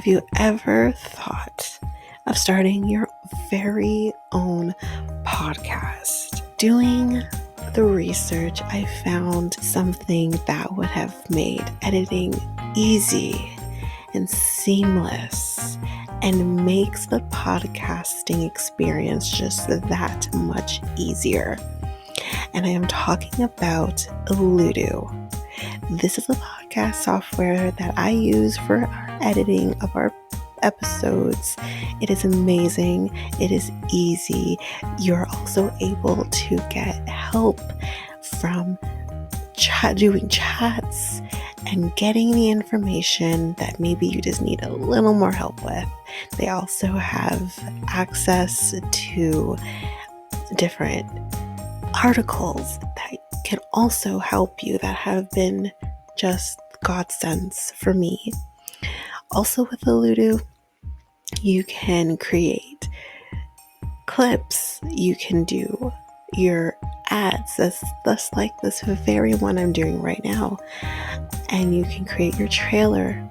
Have you ever thought of starting your very own podcast? Doing the research, I found something that would have made editing easy and seamless and makes the podcasting experience just that much easier. And I am talking about Ludo. This is a podcast software that I use for our editing of our episodes. It is amazing. It is easy. You're also able to get help from doing chats and getting the information that maybe you just need a little more help with. They also have access to different articles that can also help you that have been just godsends for me. Also with Ludo, you can create clips. You can do your ads, just like this very one I'm doing right now. And you can create your trailer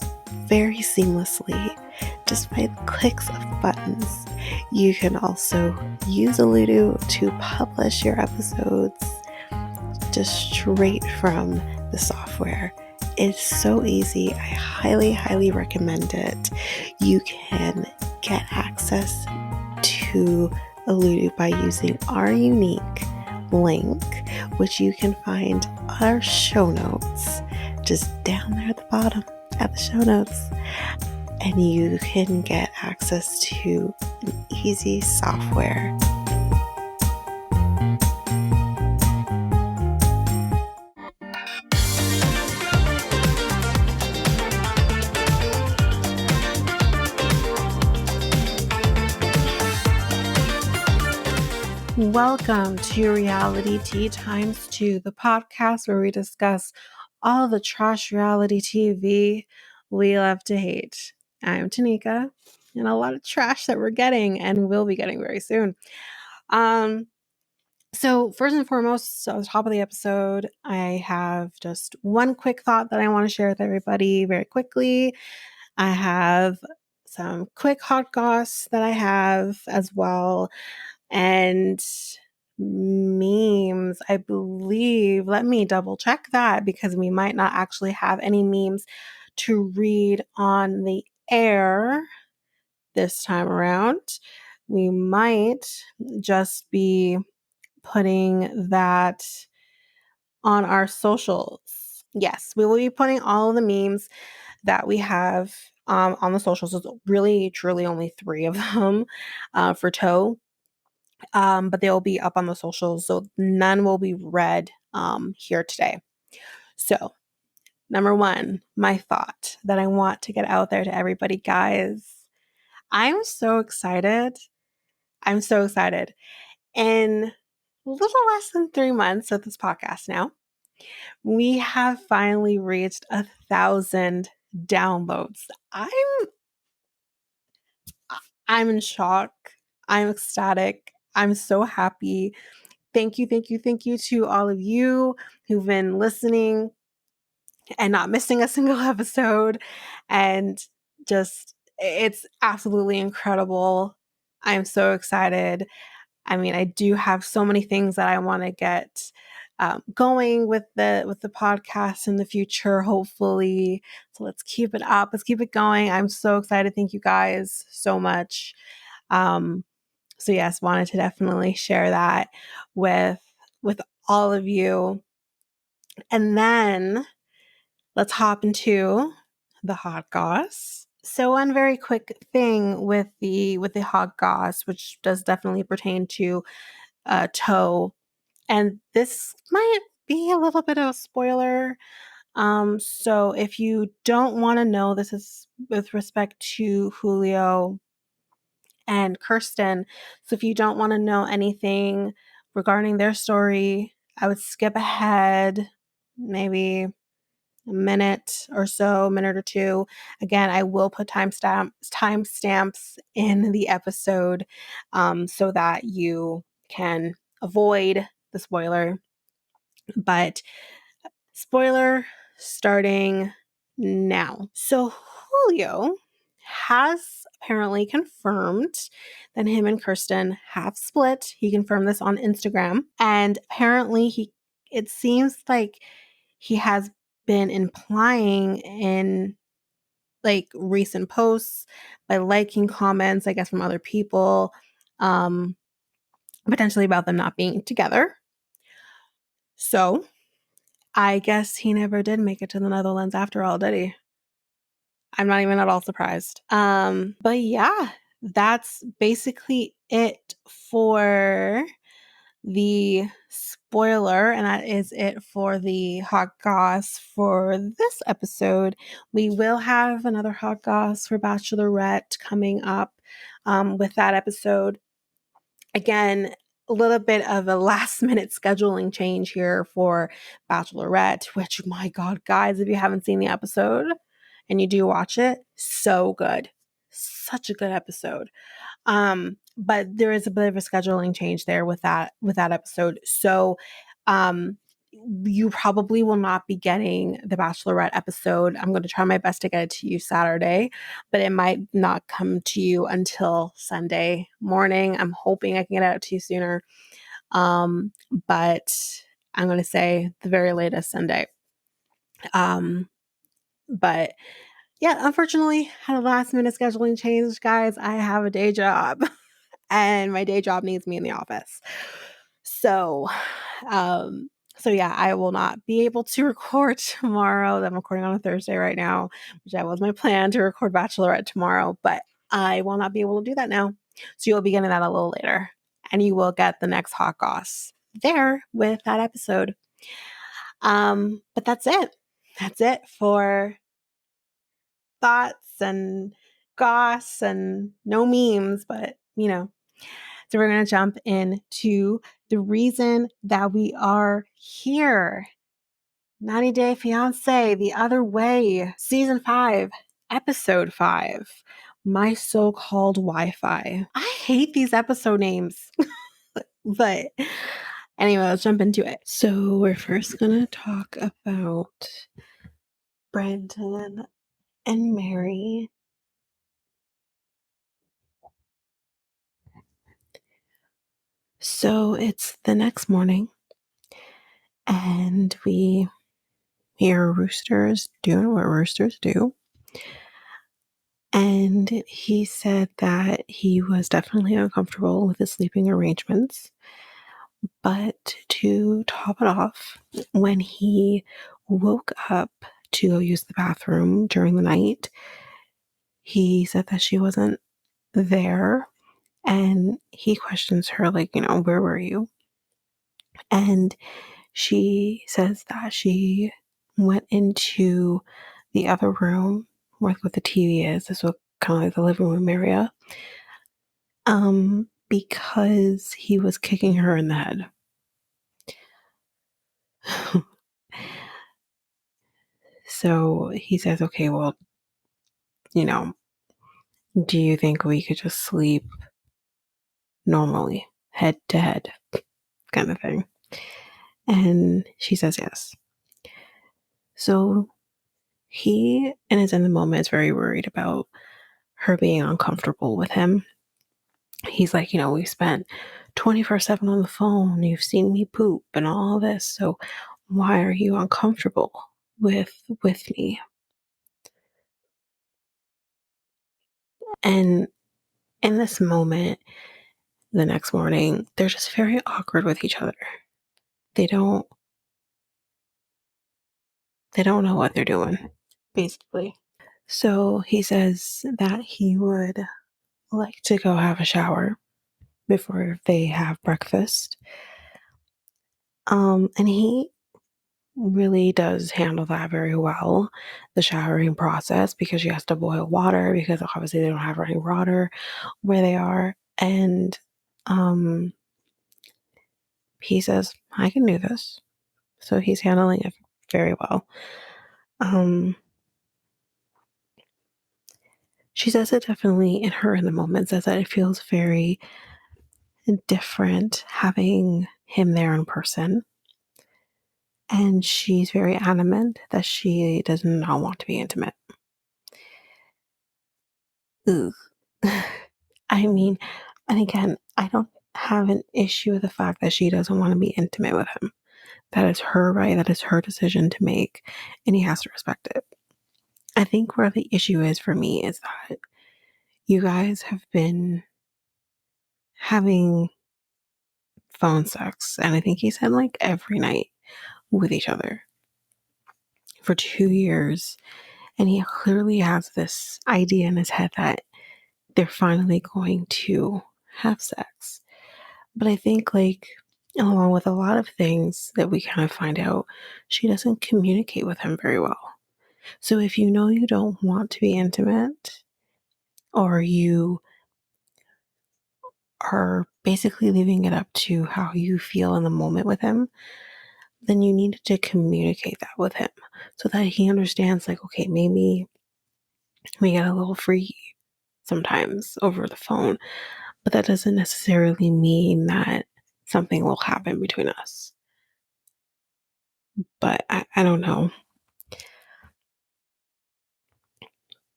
very seamlessly just by clicks of buttons. You can also use Ludo to publish your episodes just straight from the software. It's so easy. I highly recommend it. You can get access to Ludo by using our unique link, which you can find on our show notes, just down there at the bottom at the show notes. And you can get access to an easy software. Welcome to Reality Tea Times 2, the podcast where we discuss all the trash reality TV we love to hate. I'm Tanika, and a lot of trash that we're getting and will be getting very soon. So first and foremost, at the top of the episode, I have just one quick thought that I want to share with everybody very quickly. I have some quick hot goss that I have as well. And memes, I believe. Let me double check that because we might not actually have any memes to read on the air this time around. We might just be putting that on our socials. Yes, we will be putting all of the memes that we have on the socials. There's really, truly only 3 of them for Toe. But they'll be up on the socials, so none will be read here today. So, number 1, my thought that I want to get out there to everybody, guys. I'm so excited. I'm so excited. In a little less than 3 months of this podcast now, we have finally reached 1,000 downloads. I'm in shock. I'm ecstatic. I'm so happy. Thank you to all of you who've been listening and not missing a single episode. And just, it's absolutely incredible. I'm so excited. I mean, I do have so many things that I want to get going with the podcast in the future, hopefully. So let's keep it up. Let's keep it going. I'm so excited. Thank you guys so much. So yes, wanted to definitely share that with all of you. And then let's hop into the hot goss. So one very quick thing with the hot goss, which does definitely pertain to Toe, and this might be a little bit of a spoiler. So if you don't want to know, this is with respect to Julio and Kirsten. So if you don't want to know anything regarding their story, I would skip ahead maybe a minute or so, a minute or two. Again, I will put timestamps in the episode so that you can avoid the spoiler. But spoiler starting now. So Julio has apparently confirmed that him and Kirsten have split. He confirmed this on Instagram. And apparently it seems like he has been implying in like recent posts by liking comments, I guess, from other people, potentially about them not being together. So I guess he never did make it to the Netherlands after all, did he? I'm not even at all surprised. But yeah, that's basically it for the spoiler, and that is it for the hot goss for this episode. We will have another hot goss for Bachelorette coming up with that episode. Again, a little bit of a last minute scheduling change here for Bachelorette, which, my God, guys, if you haven't seen the episode and you do watch it, so good. Such a good episode. But there is a bit of a scheduling change there with that episode. So you probably will not be getting the Bachelorette episode. I'm going to try my best to get it to you Saturday, but it might not come to you until Sunday morning. I'm hoping I can get it out to you sooner. But I'm going to say the very latest Sunday. But yeah, unfortunately, had a last minute scheduling change, guys. I have a day job and my day job needs me in the office. So, yeah, I will not be able to record tomorrow. I'm recording on a Thursday right now, which that was my plan to record Bachelorette tomorrow, but I will not be able to do that now. So you'll be getting that a little later, and you will get the next hot goss there with that episode. But that's it. That's it for thoughts and goss and no memes, but you know. So we're going to jump into the reason that we are here. 90 Day Fiancé, The Other Way, Season 5, Episode 5, My So-Called Wi-Fi. I hate these episode names, but anyway, let's jump into it. So we're first going to talk about Brandon and Mary. So it's the next morning, and we hear roosters doing what roosters do. And he said that he was definitely uncomfortable with his sleeping arrangements. But to top it off, when he woke up to go use the bathroom during the night, he said that she wasn't there. And he questions her, like, where were you? And she says that she went into the other room where the TV is. This was kind of like the living room area. Because he was kicking her in the head. So he says, okay, well, do you think we could just sleep normally, head to head, kind of thing? And she says yes. So he, in the moment, is very worried about her being uncomfortable with him. He's like, we spent 24/7 on the phone. You've seen me poop and all this. So why are you uncomfortable with me? And in this moment, the next morning, they're just very awkward with each other. They don't know what they're doing, basically. So he says that he would like to go have a shower before they have breakfast. And he really does handle that very well, the showering process, because she has to boil water because obviously they don't have running water where they are. And he says, I can do this. So he's handling it very well. She says it definitely in the moment, says that it feels very different having him there in person. And she's very adamant that she does not want to be intimate. Ugh. I mean, and again, I don't have an issue with the fact that she doesn't want to be intimate with him. That is her right. That is her decision to make, and he has to respect it. I think where the issue is for me is that you guys have been having phone sex, and I think he said like every night with each other for 2 years. And he clearly has this idea in his head that they're finally going to have sex. But I think, like, along with a lot of things that we kind of find out, she doesn't communicate with him very well. So if you know you don't want to be intimate, or you are basically leaving it up to how you feel in the moment with him, then you need to communicate that with him so that he understands, like, okay, maybe we get a little free sometimes over the phone, but that doesn't necessarily mean that something will happen between us. But I don't know.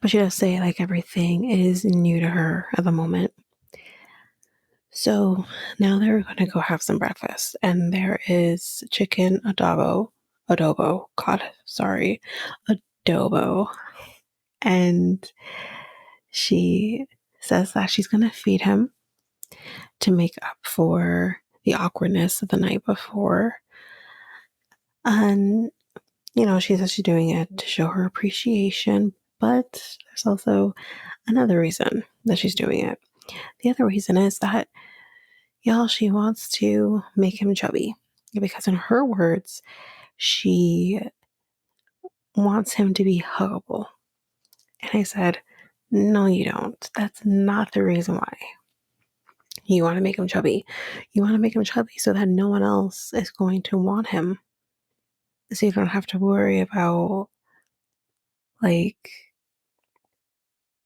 But she does say like everything is new to her at the moment. So now they're going to go have some breakfast, and there is chicken adobo, and she says that she's going to feed him to make up for the awkwardness of the night before. And, she says she's doing it to show her appreciation, but there's also another reason that she's doing it. The other reason is that, y'all, she wants to make him chubby because, in her words, she wants him to be huggable. And I said, no, you don't. That's not the reason why. You want to make him chubby. You want to make him chubby so that no one else is going to want him. So you don't have to worry about, like,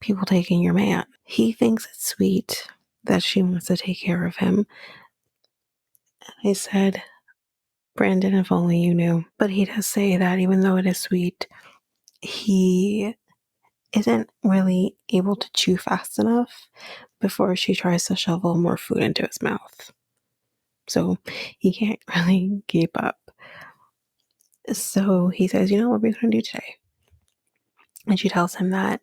people taking your man. He thinks it's sweet that she wants to take care of him. I said, Brandon, if only you knew. But he does say that even though it is sweet, he isn't really able to chew fast enough before she tries to shovel more food into his mouth. So he can't really keep up. So he says, what are we going to do today? And she tells him that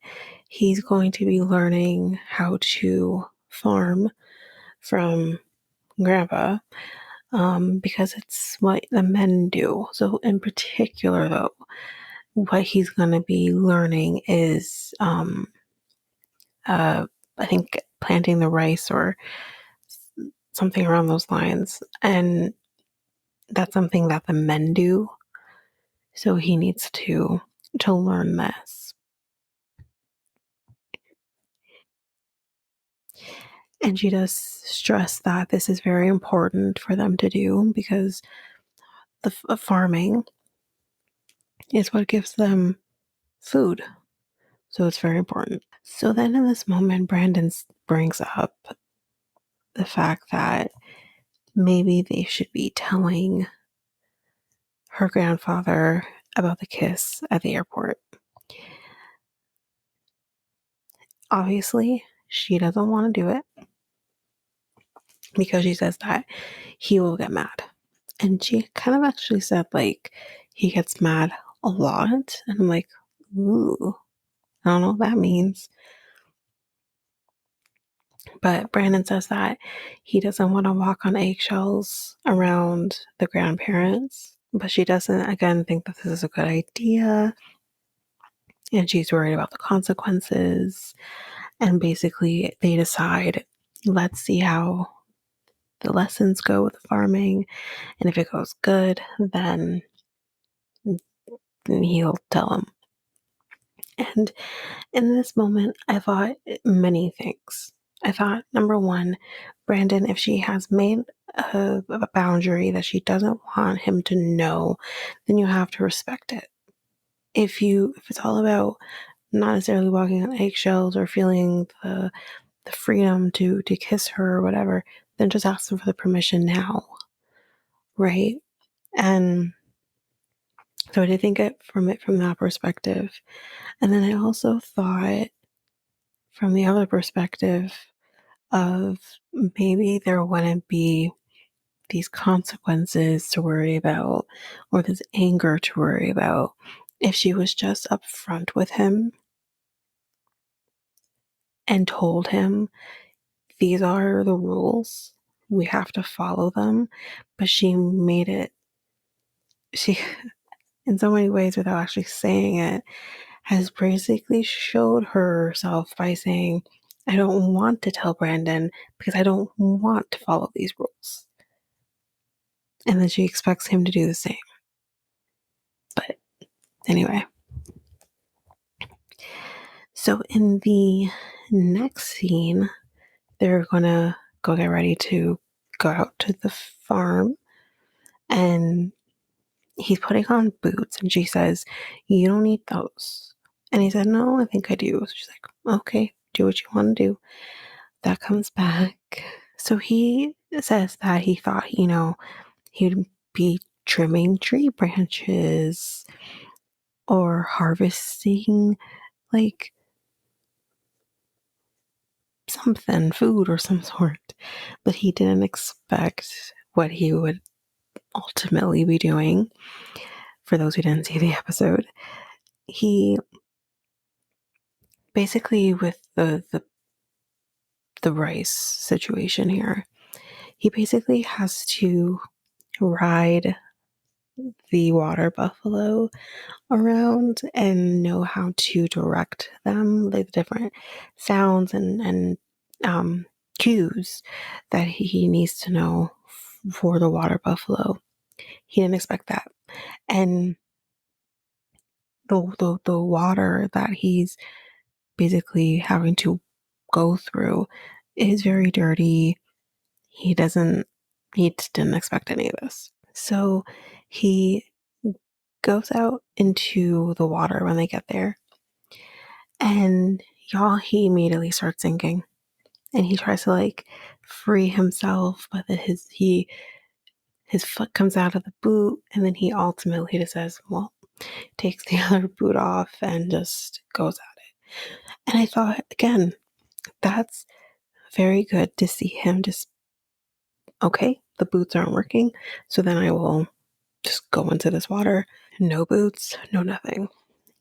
he's going to be learning how to farm from grandpa, because it's what the men do. So in particular, though, what he's going to be learning is, I think, planting the rice or something around those lines. And that's something that the men do. So he needs to learn this. And she does stress that this is very important for them to do because the farming is what gives them food. So it's very important. So then in this moment, Brandon brings up the fact that maybe they should be telling her grandfather about the kiss at the airport. Obviously, she doesn't want to do it because she says that he will get mad. And she kind of actually said, like, he gets mad a lot. And I'm like, ooh, I don't know what that means. But Brandon says that he doesn't want to walk on eggshells around the grandparents. But she doesn't, again, think that this is a good idea. And she's worried about the consequences. And basically, they decide, let's see how the lessons go with the farming. And if it goes good, then he'll tell him. And in this moment, I thought many things. I thought, number one, Brandon, if she has made a boundary that she doesn't want him to know, then you have to respect it. If it's all about not necessarily walking on eggshells or feeling the freedom to kiss her or whatever, then just ask them for the permission now, right? And so I did think it from that perspective. And then I also thought from the other perspective of maybe there wouldn't be these consequences to worry about or this anger to worry about if she was just upfront with him and told him these are the rules, we have to follow them. But she made it, she, in so many ways, without actually saying it, has basically showed herself by saying, I don't want to tell Brandon because I don't want to follow these rules. And then she expects him to do the same. But anyway. So in the next scene, they're gonna go get ready to go out to the farm, and he's putting on boots, and she says, you don't need those. And he said, no, I think I do. So she's like, okay, do what you want to do. That comes back. So he says that he thought, he'd be trimming tree branches or harvesting like something, food or some sort. But he didn't expect what he would ultimately be doing. For those who didn't see the episode, he basically, with the rice situation here, he basically has to ride the water buffalo around and know how to direct them, like the different sounds and cues that he needs to know for the water buffalo. He didn't expect that. And the water that he's basically having to go through is very dirty. He just didn't expect any of this. So he goes out into the water when they get there. And y'all, he immediately starts sinking. And he tries to like free himself, but his foot comes out of the boot, and then he ultimately just says, well, takes the other boot off and just goes at it. And I thought, again, that's very good to see him just, okay, the boots aren't working, so then I will just go into this water. No boots, no nothing.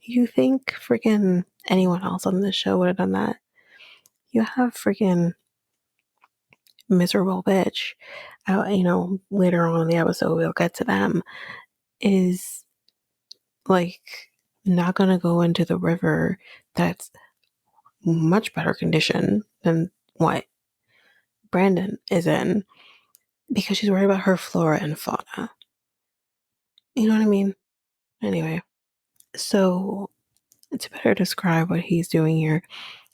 You think freaking anyone else on this show would have done that? You have freaking miserable bitch. Later on in the episode, we'll get to them, is like not gonna go into the river that's much better condition than what Brandon is in because she's worried about her flora and fauna. You know what I mean? Anyway, so to better describe what he's doing here,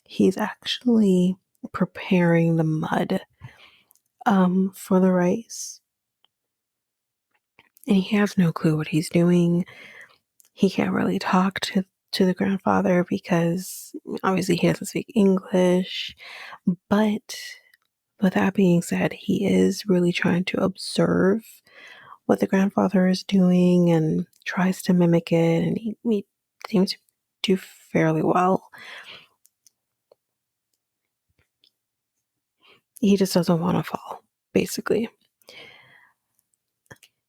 he's actually preparing the mud for the rice. And he has no clue what he's doing. He can't really talk to the grandfather because obviously he doesn't speak English. But with that being said, he is really trying to observe what the grandfather is doing and tries to mimic it. And he seems to do fairly well. He just doesn't want to fall, basically.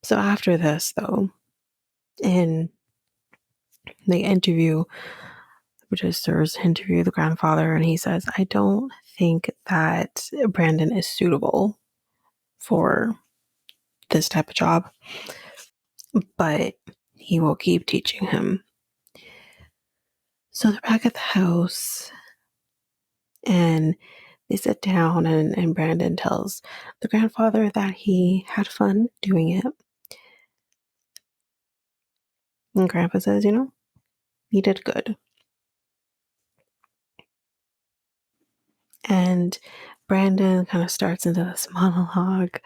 So after this, though, in the interview, producers interview the grandfather, and he says, I don't think that Brandon is suitable for this type of job, but he will keep teaching him. So they're back at the house, and they sit down, and Brandon tells the grandfather that he had fun doing it. And Grandpa says, you did good. And Brandon kind of starts into this monologue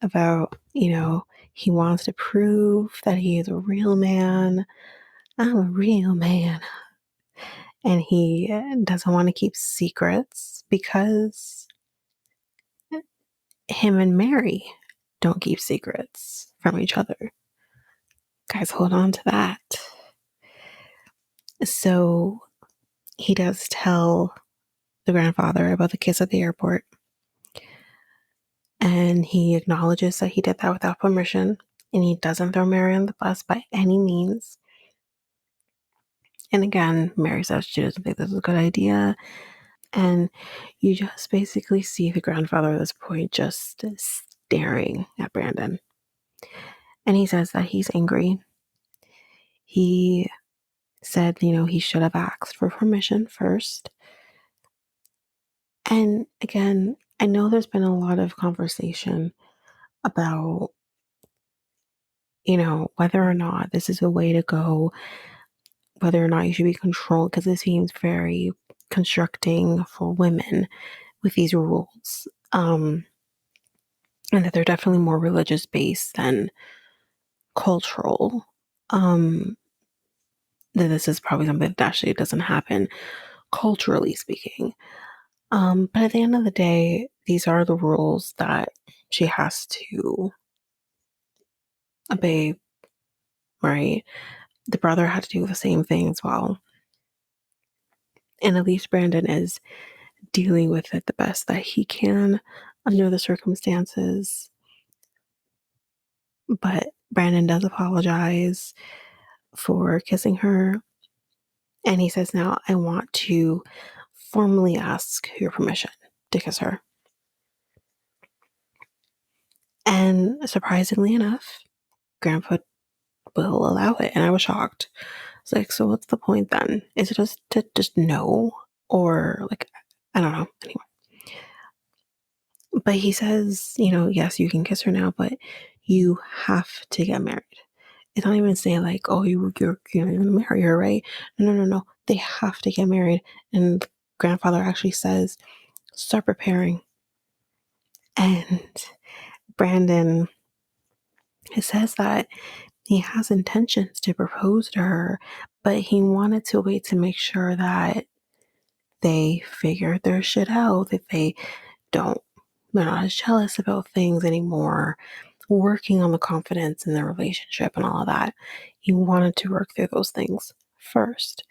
about, he wants to prove that he is a real man. I'm a real man. And he doesn't want to keep secrets because him and Mary don't keep secrets from each other. Guys, hold on to that. So he does tell the grandfather about the kiss at the airport. And he acknowledges that he did that without permission. And he doesn't throw Mary on the bus by any means. And again, Mary says she doesn't think this is a good idea. And you just basically see the grandfather at this point just staring at Brandon. And he says that he's angry. He said, he should have asked for permission first. And again, I know there's been a lot of conversation about, whether or not this is a way to go, whether or not you should be controlled, because it seems very constricting for women with these rules. And that they're definitely more religious based than cultural. That this is probably something that actually doesn't happen culturally speaking. But at the end of the day, these are the rules that she has to obey, right? The brother had to do the same thing as well. And at least Brandon is dealing with it the best that he can under the circumstances. But Brandon does apologize for kissing her. And he says, now I want to formally ask your permission to kiss her. And surprisingly enough, Grandpa will allow it. And I was shocked. It's like, so what's the point then? Is it just to just know? Or like, I don't know. Anyway. But he says, yes, you can kiss her now, but you have to get married. It's not even saying like, oh, you're going to marry her, right? No. They have to get married. And grandfather actually says, start preparing. And Brandon says that he has intentions to propose to her, but he wanted to wait to make sure that they figured their shit out, that they're not as jealous about things anymore, working on the confidence in the relationship and all of that. He wanted to work through those things first.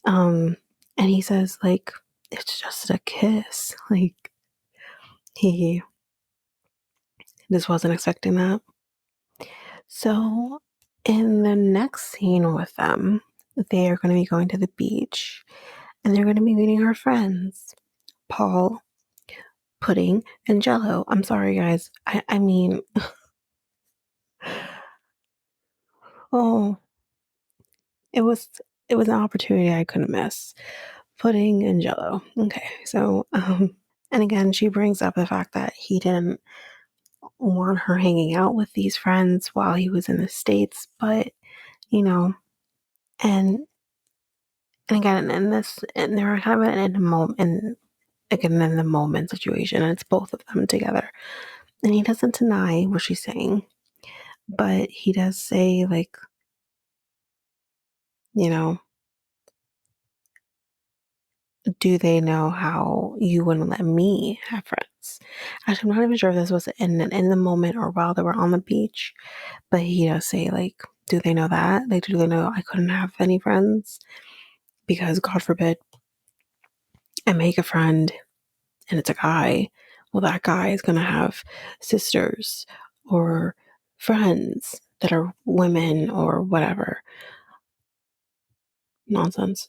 And he says, like, it's just a kiss. Like, he just wasn't expecting that. So in the next scene with them, they are going to be going to the beach and they're going to be meeting our friends, Paul, Pudding, and Jello. I'm sorry, guys. I mean, oh, it was an opportunity I couldn't miss. Pudding and Jello. Okay, so and again, she brings up the fact that he didn't want her hanging out with these friends while he was in the States, but and again, and they're kind of in a moment, and again, in the moment situation, and it's both of them together. And he doesn't deny what she's saying, but he does say, like, do they know how you wouldn't let me have friends? Actually, I'm not even sure if this was in the moment or while they were on the beach, but he does say, like, do they know that? Like, do they know I couldn't have any friends? Because God forbid I make a friend and it's a guy. Well, that guy is going to have sisters or friends that are women or whatever. Nonsense.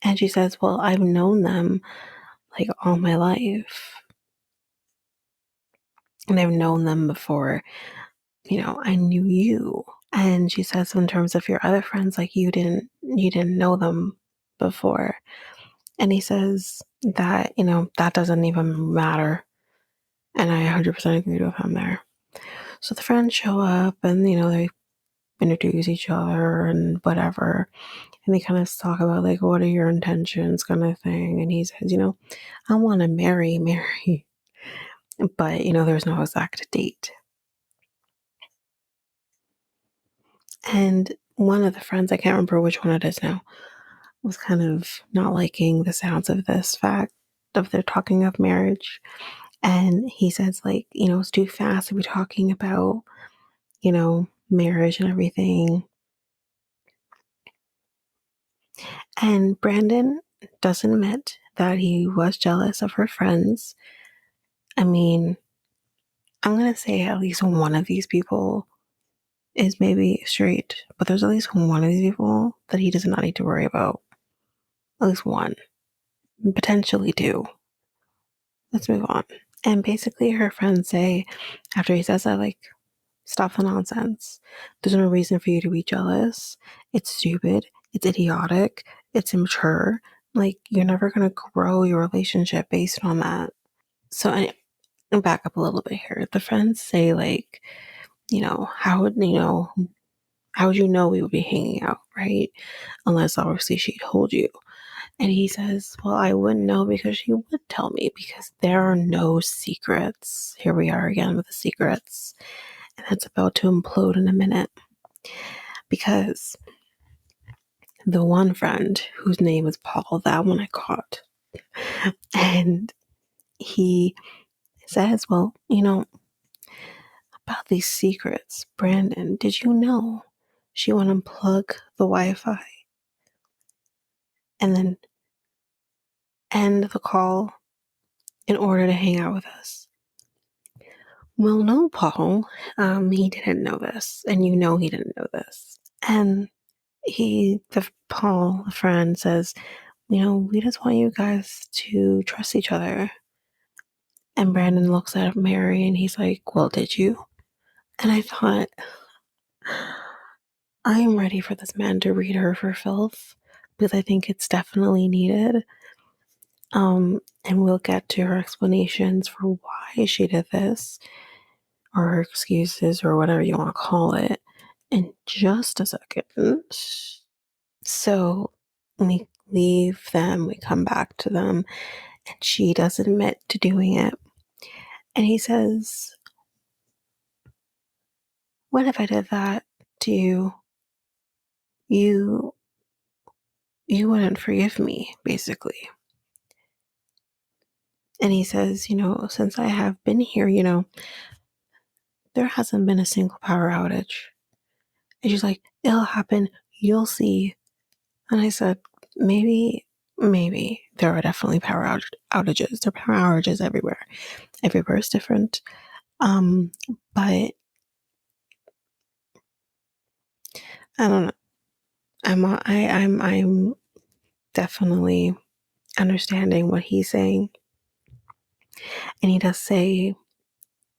And she says, well, I've known them like all my life. And I've known them before, I knew you. And she says, in terms of your other friends, like you didn't know them before. And he says that, that doesn't even matter. And I 100% agreed with him there. So the friends show up and, they introduce each other and whatever. And they kind of talk about, like, what are your intentions kind of thing. And he says, I want to marry Mary. But, there's no exact date. And one of the friends, I can't remember which one it is now, was kind of not liking the sounds of this fact of their talking of marriage. And he says, like, it's too fast to be talking about, marriage and everything. And Brandon does admit that he was jealous of her friends. I mean, I'm going to say at least one of these people is maybe straight, but there's at least one of these people that he does not need to worry about. At least one, potentially two. Let's move on. And basically, her friends say, after he says that, like, stop the nonsense. There's no reason for you to be jealous. It's stupid. It's idiotic. It's immature. Like, you're never going to grow your relationship based on that. So, and back up a little bit here. The friends say, like, how would you know we would be hanging out, right? Unless obviously she told you. And he says, well, I wouldn't know because she would tell me, because there are no secrets. Here we are again with the secrets. And it's about to implode in a minute. Because the one friend whose name is Paul, that one I caught. And he says, well, about these secrets, Brandon, did you know she would unplug the Wi-Fi and then end the call in order to hang out with us? Well, no, Paul. He didn't know this, and he didn't know this. And Paul, the friend, says, we just want you guys to trust each other. And Brandon looks at Mary and he's like, well, did you? And I thought, I am ready for this man to read her for filth, because I think it's definitely needed. And we'll get to her explanations for why she did this, or her excuses, or whatever you want to call it, in just a second. So we leave them, we come back to them, and she does admit to doing it. And he says, what if I did that to you? You wouldn't forgive me, basically. And he says, since I have been here, there hasn't been a single power outage. And she's like, it'll happen. You'll see. And I said, maybe. There are definitely power outages. There are power outages everywhere. Everywhere is different. But I don't know. I'm definitely understanding what he's saying. And he does say,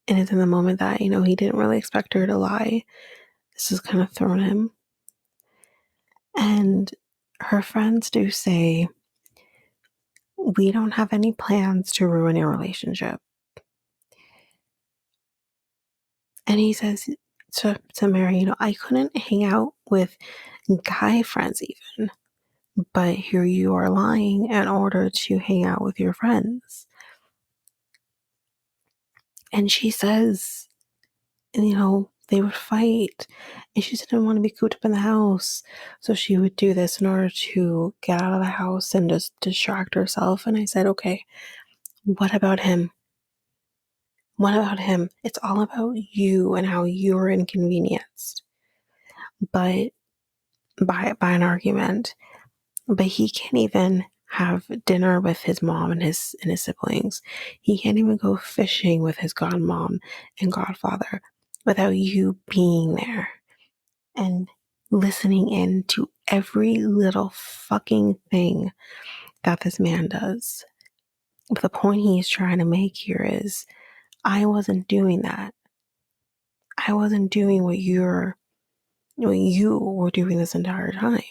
and it's in the moment that, he didn't really expect her to lie. This has kind of thrown him. And her friends do say, we don't have any plans to ruin your relationship. And he says to Mary, I couldn't hang out with guy friends even, but here you are lying in order to hang out with your friends. And she says, they would fight, and she didn't want to be cooped up in the house, so she would do this in order to get out of the house and just distract herself. And I said, okay, what about him? What about him? It's all about you and how you're inconvenienced but by an argument. But he can't even have dinner with his mom and his siblings. He can't even go fishing with his godmom and godfather without you being there and listening in to every little fucking thing that this man does. But the point he's trying to make here is, I wasn't doing that. I wasn't doing what you were doing this entire time.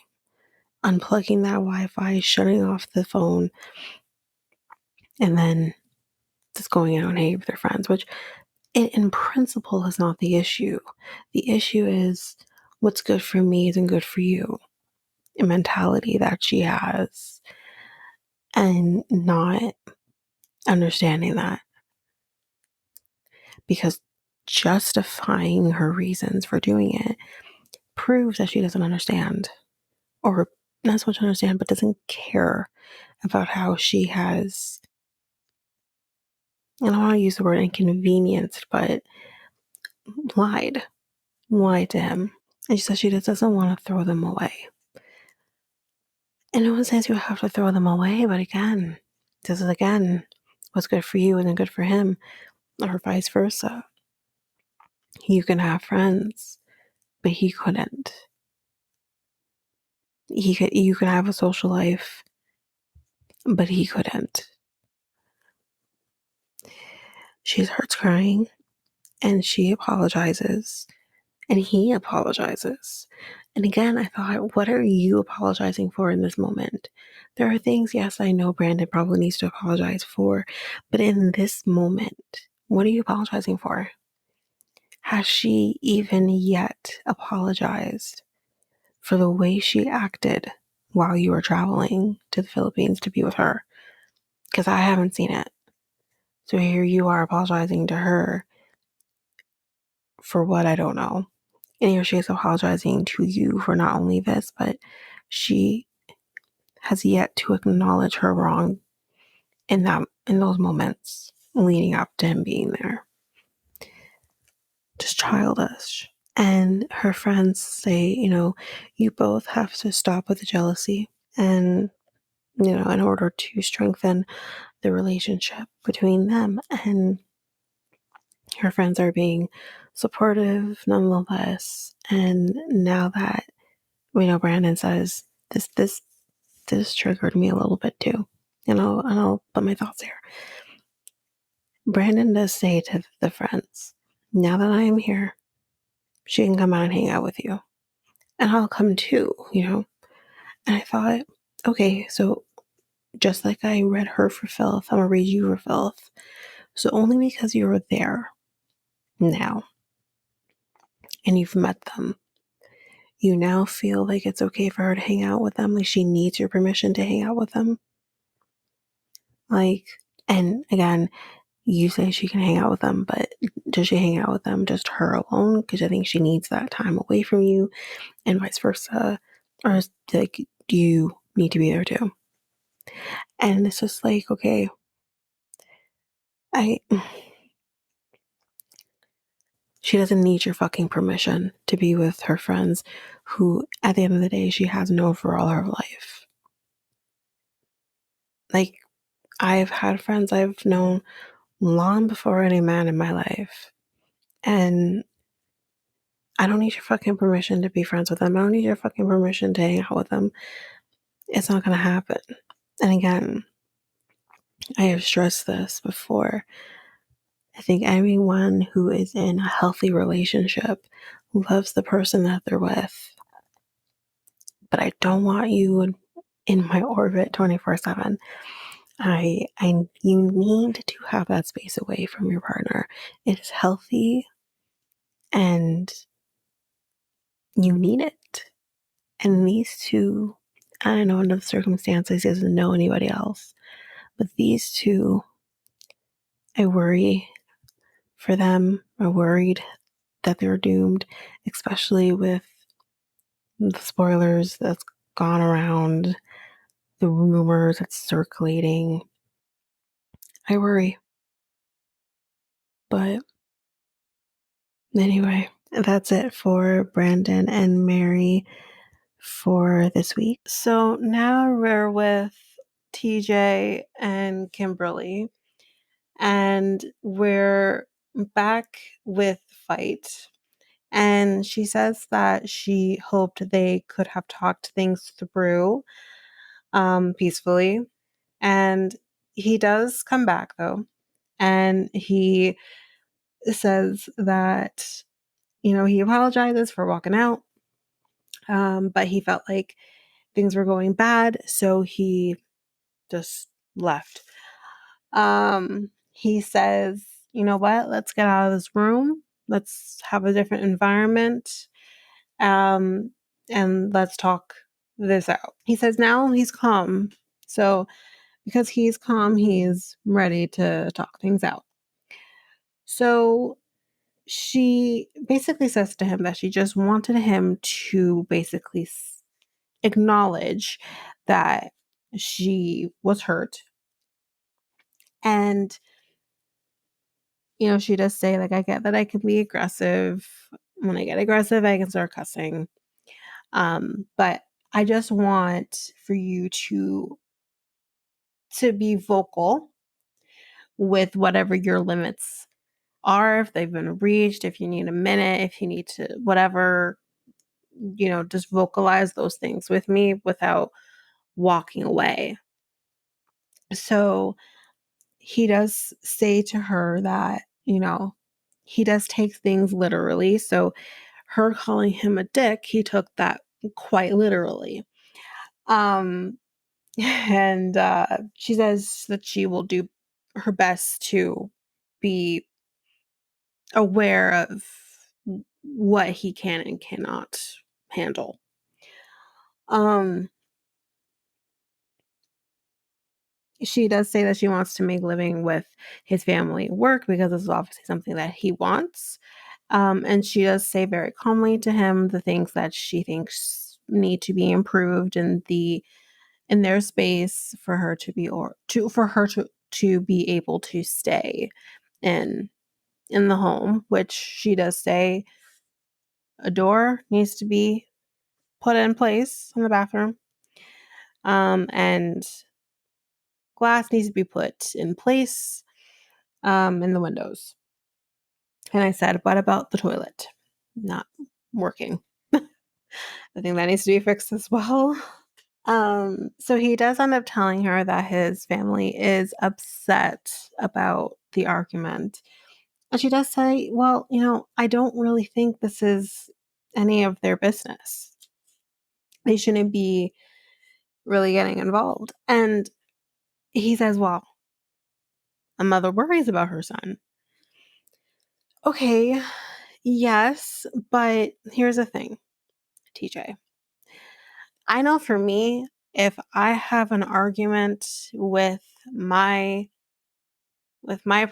Unplugging that Wi-Fi, shutting off the phone, and then just going out and hanging with their friends, which in principle is not the issue. The issue is, what's good for me isn't good for you. A mentality that she has, and not understanding that, because justifying her reasons for doing it proves that she doesn't understand, or not so much understand, but doesn't care about how she has, I don't want to use the word inconvenienced, but lied to him. And she says she just doesn't want to throw them away. And no one says you have to throw them away, but again, this is again what's good for you isn't good for him, or vice versa. You can have friends, but he couldn't. You could have a social life, but he couldn't. She starts crying and she apologizes and he apologizes. And again, I thought, what are you apologizing for in this moment? There are things, yes, I know Brandon probably needs to apologize for, but in this moment, what are you apologizing for? Has she even yet apologized for the way she acted while you were traveling to the Philippines to be with her? Because I haven't seen it. So here you are apologizing to her for what I don't know. And here she is apologizing to you for not only this, but she has yet to acknowledge her wrong in those moments leading up to him being there. Just childish. And her friends say, you both have to stop with the jealousy. And, in order to strengthen the relationship between them. And her friends are being supportive nonetheless. And now that we know Brandon says this triggered me a little bit too. And I'll put my thoughts here. Brandon does say to the friends, now that I am here, she can come out and hang out with you. And I'll come too, And I thought, okay, so just like I read her for filth, I'm gonna read you for filth. So only because you were there now and you've met them, you now feel like it's okay for her to hang out with them, like she needs your permission to hang out with them. Like, and again, you say she can hang out with them, but does she hang out with them just her alone? Because I think she needs that time away from you and vice versa. Or like, do you need to be there too? And it's just like, okay, I she doesn't need your fucking permission to be with her friends who, at the end of the day, she has known for all her life. Like, I've had friends I've known long before any man in my life. And I don't need your fucking permission to be friends with them. I don't need your fucking permission to hang out with them. It's not going to happen. And again, I have stressed this before. I think everyone who is in a healthy relationship loves the person that they're with. But I don't want you in my orbit 24/7. You need to have that space away from your partner. It is healthy and you need it. And these two, I don't know under the circumstances, he doesn't know anybody else. But these two, I worry for them. I'm worried that they're doomed, especially with the spoilers that's gone around, the rumors that's circulating. I worry. But anyway, that's it for Brandon and Mary for this week. So now we're with TJ and Kimberly, and we're back with Fight. And she says that she hoped they could have talked things through peacefully. And he does come back though. And he says that, he apologizes for walking out. But he felt like things were going bad. So he just left. He says, you know what? Let's get out of this room. Let's have a different environment. And let's talk this out. He says now he's calm. So because he's calm, he's ready to talk things out. So she basically says to him that she just wanted him to basically acknowledge that she was hurt. And, she does say, like, I get that I can be aggressive. When I get aggressive, I can start cussing. But I just want for you to be vocal with whatever your limits are, if they've been reached, if you need a minute, if you need to, whatever, just vocalize those things with me without walking away. So he does say to her that, he does take things literally. So her calling him a dick, he took that quite literally. And she says that she will do her best to be aware of what he can and cannot handle. She does say that she wants to make living with his family work because this is obviously something that he wants. And she does say very calmly to him the things that she thinks need to be improved in their space for her to be to be able to stay in the home, which she does say a door needs to be put in place in the bathroom. And glass needs to be put in place in the windows. And I said, what about the toilet? Not working. I think that needs to be fixed as well. So he does end up telling her that his family is upset about the argument. And she does say, well, I don't really think this is any of their business. They shouldn't be really getting involved. And he says, well, a mother worries about her son. Okay, yes, but here's the thing, TJ. I know for me, if I have an argument with my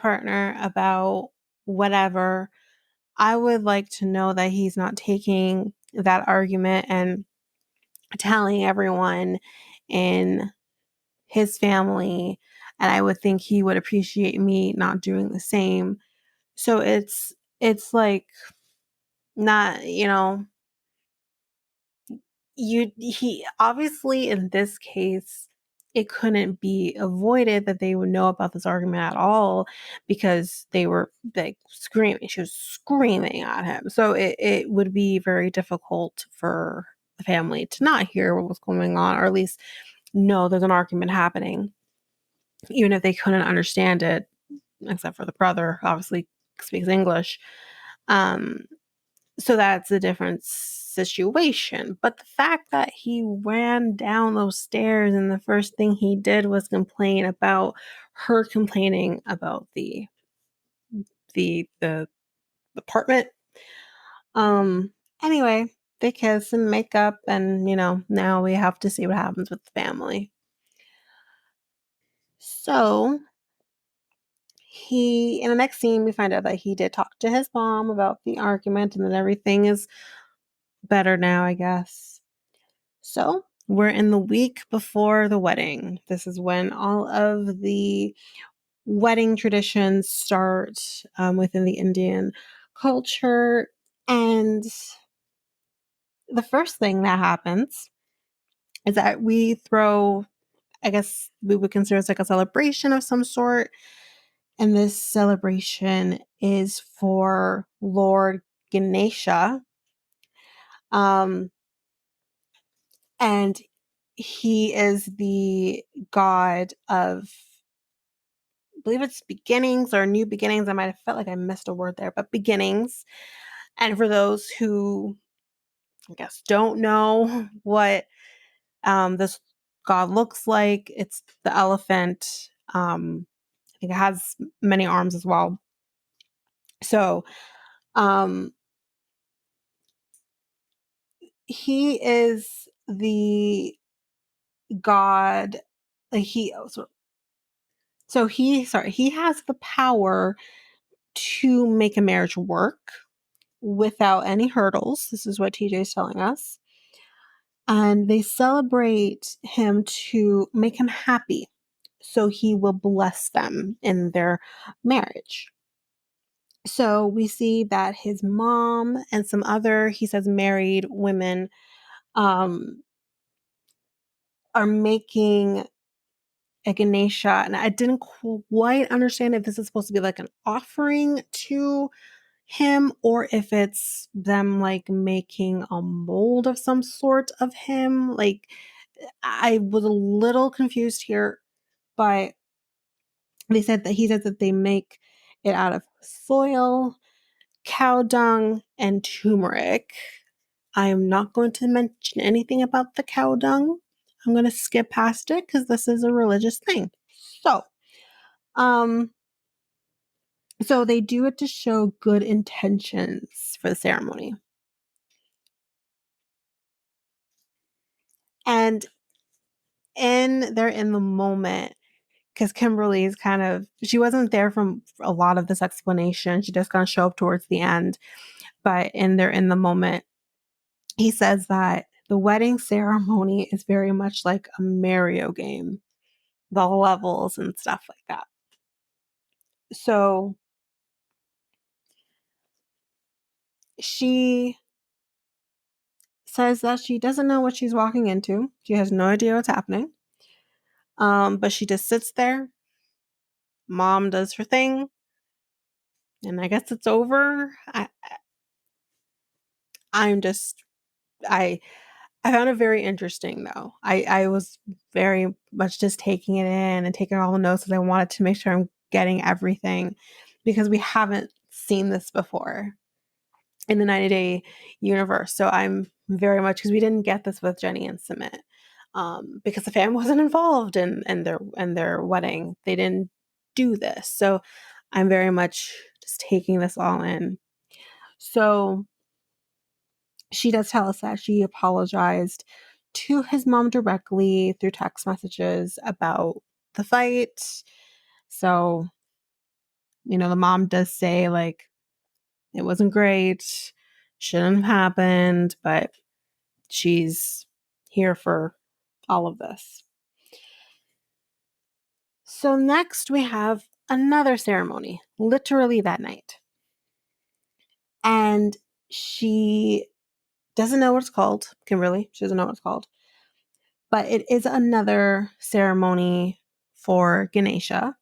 partner about whatever, I would like to know that he's not taking that argument and telling everyone in his family, and I would think he would appreciate me not doing the same. So it's like not, he obviously in this case it couldn't be avoided that they would know about this argument at all because they were like screaming. She was screaming at him. So it would be very difficult for the family to not hear what was going on, or at least know there's an argument happening, even if they couldn't understand it, except for the brother obviously speaks English. So that's a different situation. But the fact that he ran down those stairs and the first thing he did was complain about her complaining about the apartment. Anyway, they kiss and make up, and now we have to see what happens with the family. So in the next scene we find out that he did talk to his mom about the argument and that everything is better now, I guess. So we're in the week before the wedding. This is when all of the wedding traditions start within the Indian culture. And the first thing that happens is that we throw, I guess we would consider it like a celebration of some sort. And this celebration is for Lord Ganesha. And he is the god of, I believe it's beginnings or new beginnings. I might have felt like I missed a word there, but beginnings. And for those who, I guess, don't know what this god looks like, it's the elephant. I think it has many arms as well. So he is the god. He has the power to make a marriage work without any hurdles. This is what TJ is telling us. And they celebrate him to make him happy. So he will bless them in their marriage. So we see that his mom and some other, he says, married women, are making a Ganesha, and I didn't quite understand if this is supposed to be like an offering to him or if it's them like making a mold of some sort of him. Like, I was a little confused here, but he said that they make it out of soil, cow dung, and turmeric. I am not going to mention anything about the cow dung. I'm going to skip past it because this is a religious thing. Um, so they do it to show good intentions for the ceremony. And they're in the moment because Kimberly's she wasn't there from a lot of this explanation. She just kind of show up towards the end. But they're in the moment, he says that the wedding ceremony is very much like a Mario game, the levels and stuff like that. So she says that she doesn't know what she's walking into. She has no idea what's happening. But she just sits there. Mom does her thing, and I guess it's over. I'm just I I found it very interesting though. I was very much just taking it in and taking all the notes because I wanted to make sure I'm getting everything because we haven't seen this before in the 90-day universe. So I'm very much because we didn't get this with Jenny and Sumit. Because the family wasn't involved in their wedding. They didn't do this. So I'm very much just taking this all in. So she does tell us that she apologized to his mom directly through text messages about the fight. So, the mom does say, like, it wasn't great, shouldn't have happened, but she's here for all of this. So next we have another ceremony, literally that night. And she doesn't know what it's called, Kimberly. She doesn't know what it's called. But it is another ceremony for Ganesha.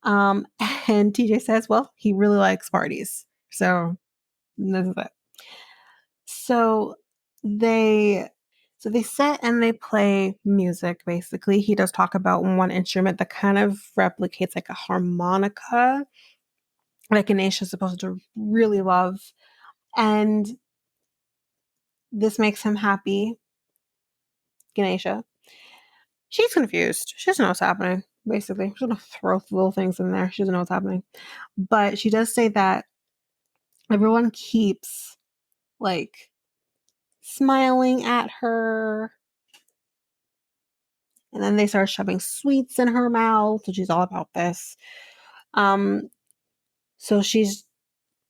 And TJ says, well, he really likes parties. So this is it. So they sit and they play music, basically. He does talk about one instrument that kind of replicates like a harmonica, like Ganesha is supposed to really love. And this makes him happy, Ganesha. She's confused. She doesn't know what's happening, basically. She's going to throw little things in there. She doesn't know what's happening. But she does say that everyone keeps, like, smiling at her. And then they start shoving sweets in her mouth, so she's all about this. So she's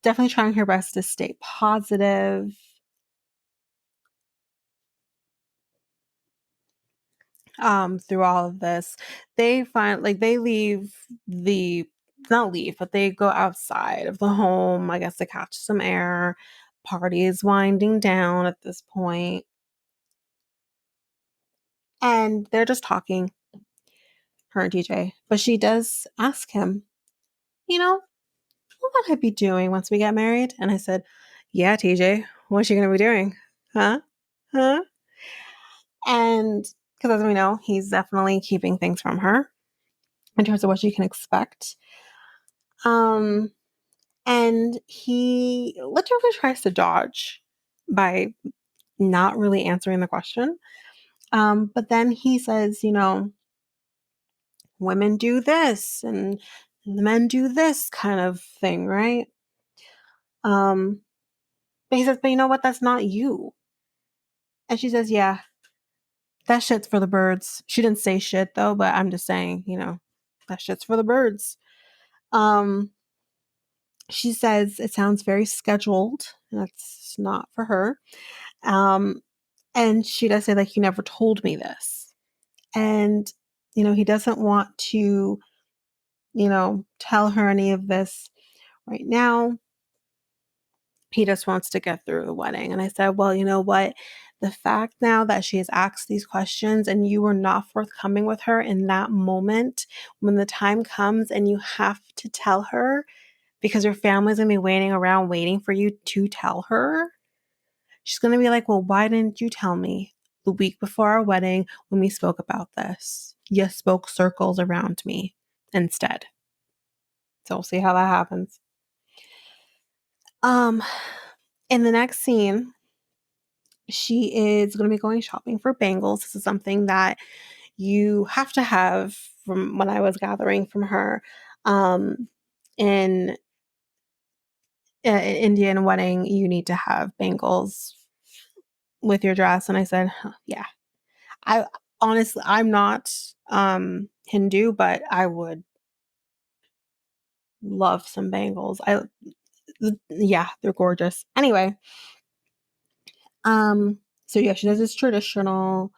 definitely trying her best to stay positive. Through all of this. They not leave, but they go outside of the home, I guess, to catch some air. Party is winding down at this point. And they're just talking, her and TJ. But she does ask him, what would I be doing once we get married? And I said, yeah, TJ, what's she going to be doing? Huh? Huh? And because as we know, he's definitely keeping things from her in terms of what she can expect. And he literally tries to dodge by not really answering the question. But then he says, women do this and the men do this kind of thing, right? But he says, but you know what? That's not you. And she says, yeah, that shit's for the birds. She didn't say shit though, but I'm just saying, that shit's for the birds. She says it sounds very scheduled. And that's not for her. And she does say, like, you never told me this. And, he doesn't want to, tell her any of this right now. He just wants to get through the wedding. And I said, well, you know what? the fact now that she has asked these questions and you were not forthcoming with her in that moment, when the time comes and you have to tell her because your family's going to be waiting around waiting for you to tell her, she's going to be like, well, why didn't you tell me the week before our wedding when we spoke about this? You spoke circles around me instead. So we'll see how that happens. In the next scene, she is going to be going shopping for bangles. This is something that you have to have from when I was gathering from her. In an Indian wedding, you need to have bangles with your dress. And I said, yeah. I honestly, I'm not Hindu, but I would love some bangles. Yeah, they're gorgeous. Anyway, so yeah, she does this traditional.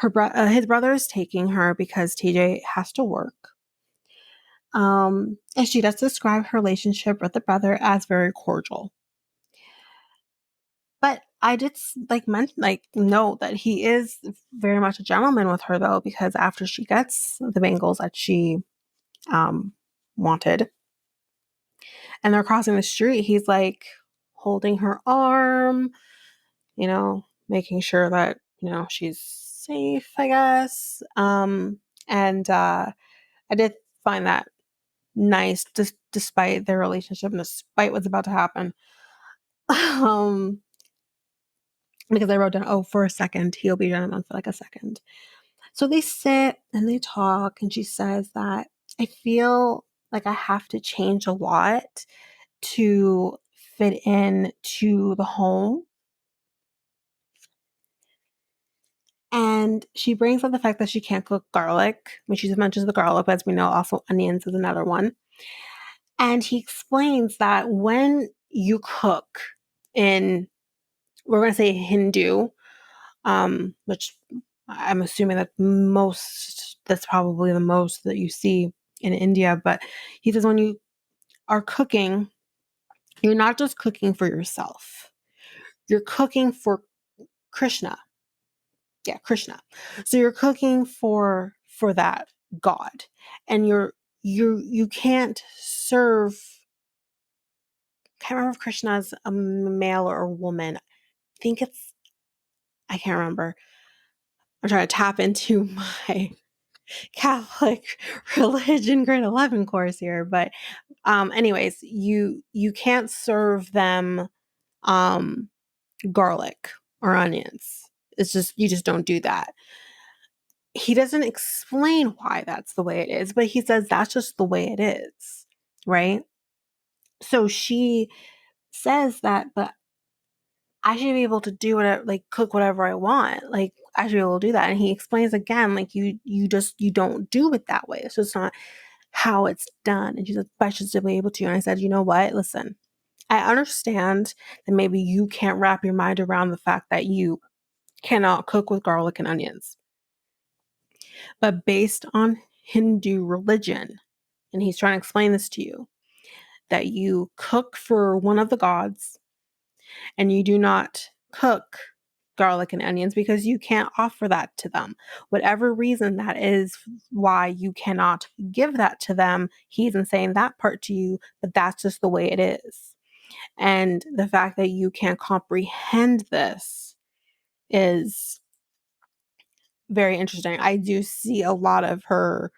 His brother is taking her because TJ has to work. And she does describe her relationship with the brother as very cordial. But I did know that he is very much a gentleman with her though, because after she gets the bangles that she wanted, and they're crossing the street, he's like holding her arm, making sure that, she's safe, I guess. And I did find that nice, despite their relationship and despite what's about to happen. Because I wrote down, oh, for a second, he'll be gentleman for like a second. So they sit and they talk, and she says that I feel like I have to change a lot to fit in to the home. And she brings up the fact that she can't cook garlic. When she mentions the garlic, but as we know, also onions is another one. And he explains that when you cook in, we're going to say Hindu, which I'm assuming that's probably the most that you see in India. But he says when you are cooking, you're not just cooking for yourself. You're cooking for Krishna. Yeah, Krishna. So you're cooking for that God. And you can't serve, can't remember if Krishna is a male or a woman. I can't remember. I'm trying to tap into my Catholic religion grade 11 course here, but anyways, you can't serve them garlic or onions. It's just, you just don't do that. He doesn't explain why that's the way it is, but he says that's just the way it is, right? So she says that, but I should be able to do whatever, like cook whatever I want. Like I should be able to do that. And he explains again, like you don't do it that way. It's just not how it's done. And she said, but I should still be able to. And I said, you know what? Listen, I understand that maybe you can't wrap your mind around the fact that you cannot cook with garlic and onions. But based on Hindu religion, and he's trying to explain this to you, that you cook for one of the gods and you do not cook garlic and onions because you can't offer that to them. Whatever reason that is why you cannot give that to them, he isn't saying that part to you, but that's just the way it is. And the fact that you can't comprehend this is very interesting. I do see a lot of her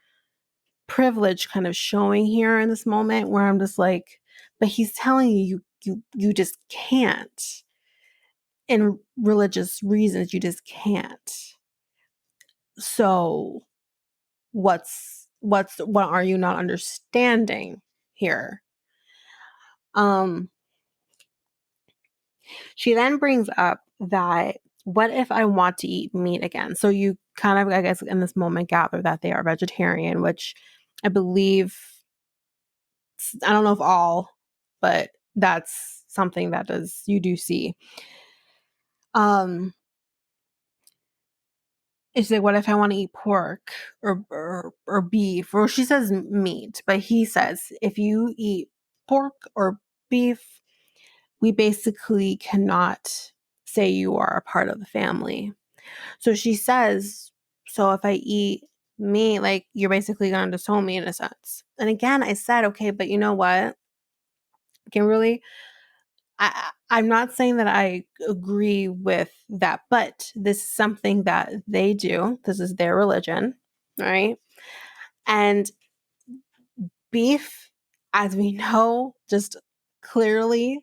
privilege kind of showing here in this moment where I'm just like, but he's telling you just can't. In religious reasons, you just can't. So what are you not understanding here? She then brings up that what if I want to eat meat again? So you kind of, I guess, in this moment gather that they are vegetarian, which I believe, I don't know if all, but that's something that you do see. It's like, what if I want to eat pork or beef? Or she says meat, but he says if you eat pork or beef, we basically cannot say you are a part of the family. So she says, so if I eat meat, like, you're basically going to disown me in a sense. And again, I said, okay, but you know what? Kimberly, I'm not saying that I agree with that, but this is something that they do. This is their religion, right? And beef, as we know, just clearly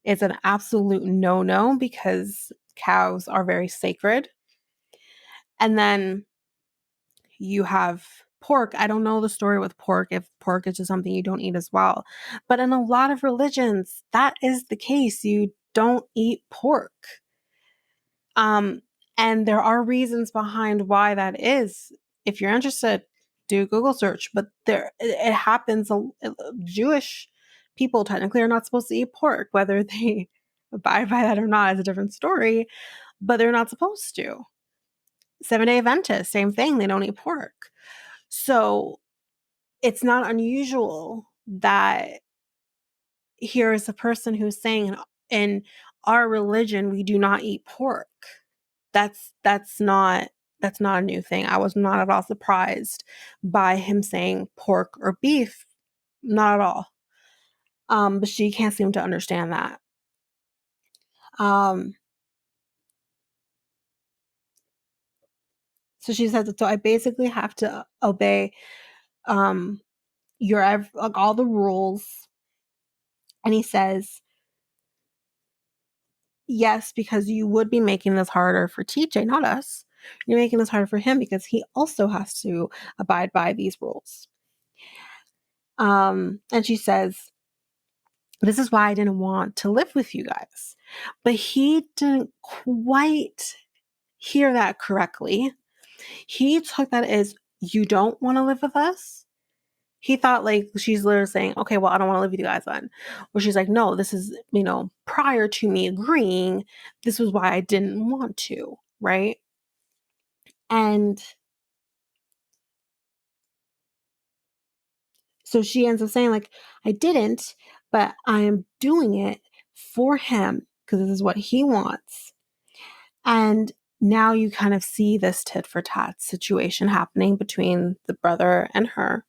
is an absolute no-no because cows are very sacred. And then you have pork. I don't know the story with pork, if pork is just something you don't eat as well. But in a lot of religions, that is the case. You don't eat pork. And there are reasons behind why that is. If you're interested, do a Google search. But it happens. Jewish people technically are not supposed to eat pork. Whether they abide by that or not is a different story. But they're not supposed to. Seventh-day Adventists, same thing. They don't eat pork. So it's not unusual that here is a person who's saying in our religion we do not eat pork. That's not a new thing. I was not at all surprised by him saying pork or beef. Not at all. But she can't seem to understand that. So she says, so I basically have to obey all the rules. And he says, yes, because you would be making this harder for TJ, not us. You're making this harder for him because he also has to abide by these rules. And she says, this is why I didn't want to live with you guys. But he didn't quite hear that correctly. He took that as, you don't want to live with us? He thought like she's literally saying, okay, well, I don't want to live with you guys then. Where she's like, no, this is, prior to me agreeing, this was why I didn't want to, right? And so she ends up saying, like, I didn't, but I am doing it for him because this is what he wants. And now you kind of see this tit for tat situation happening between the brother and her.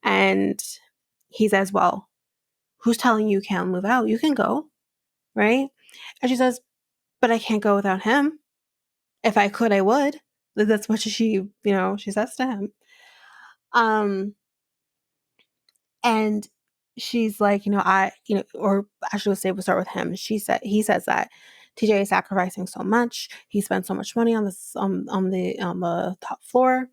And he says, well, who's telling you can't move out? You can go, right? And she says, but I can't go without him. If I could, I would. That's what she says to him. And she's like, or actually we'll start with him. He says that TJ is sacrificing so much. He spent so much money on this, on the top floor.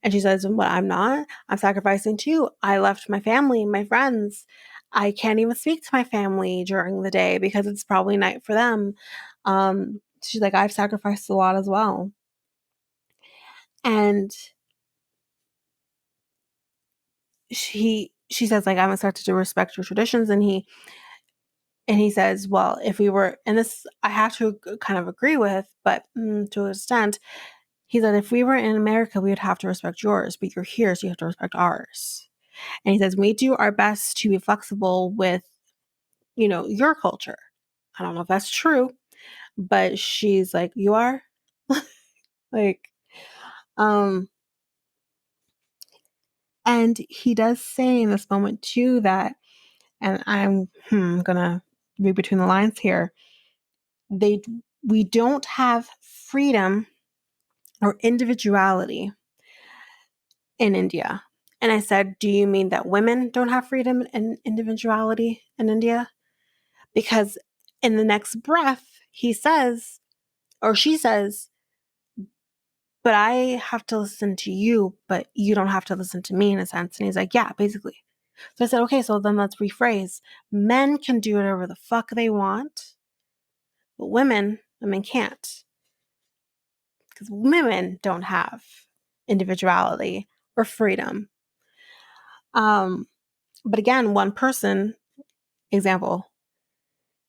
And she says, well, I'm not. I'm sacrificing too. I left my family, my friends. I can't even speak to my family during the day because it's probably night for them. She's like, I've sacrificed a lot as well. And she says, like, I'm expected to respect your traditions. And he says, well, if we were, and this I have to kind of agree with, but to an extent, he said, if we were in America, we would have to respect yours, but you're here, so you have to respect ours. And he says, we do our best to be flexible with, your culture. I don't know if that's true, but she's like, you are? Like, and he does say in this moment too that, and I'm gonna read between the lines here, we don't have freedom or individuality in India. And I said, do you mean that women don't have freedom and individuality in India? Because in the next breath, he says, or she says, but I have to listen to you, but you don't have to listen to me in a sense. And he's like, yeah, basically. So I said, okay, so then let's rephrase. Men can do whatever the fuck they want, but women can't. Because women don't have individuality or freedom. But again, one person, example,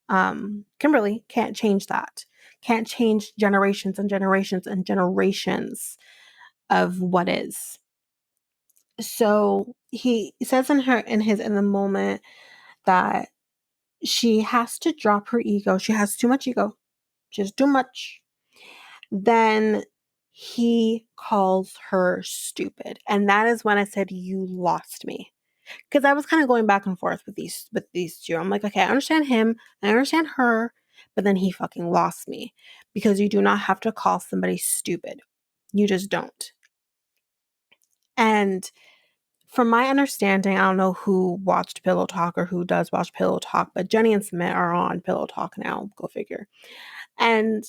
Kimberly can't change that. Can't change generations and generations and generations of what is. So he says in the moment that she has to drop her ego. She has too much ego. Just too much. Then he calls her stupid. And that is when I said, you lost me. Because I was kind of going back and forth with these two. I'm like, okay, I understand him, I understand her, but then he fucking lost me. Because you do not have to call somebody stupid. You just don't. And from my understanding, I don't know who watched Pillow Talk or who does watch Pillow Talk, but Jenny and Sumit are on Pillow Talk now. Go figure. And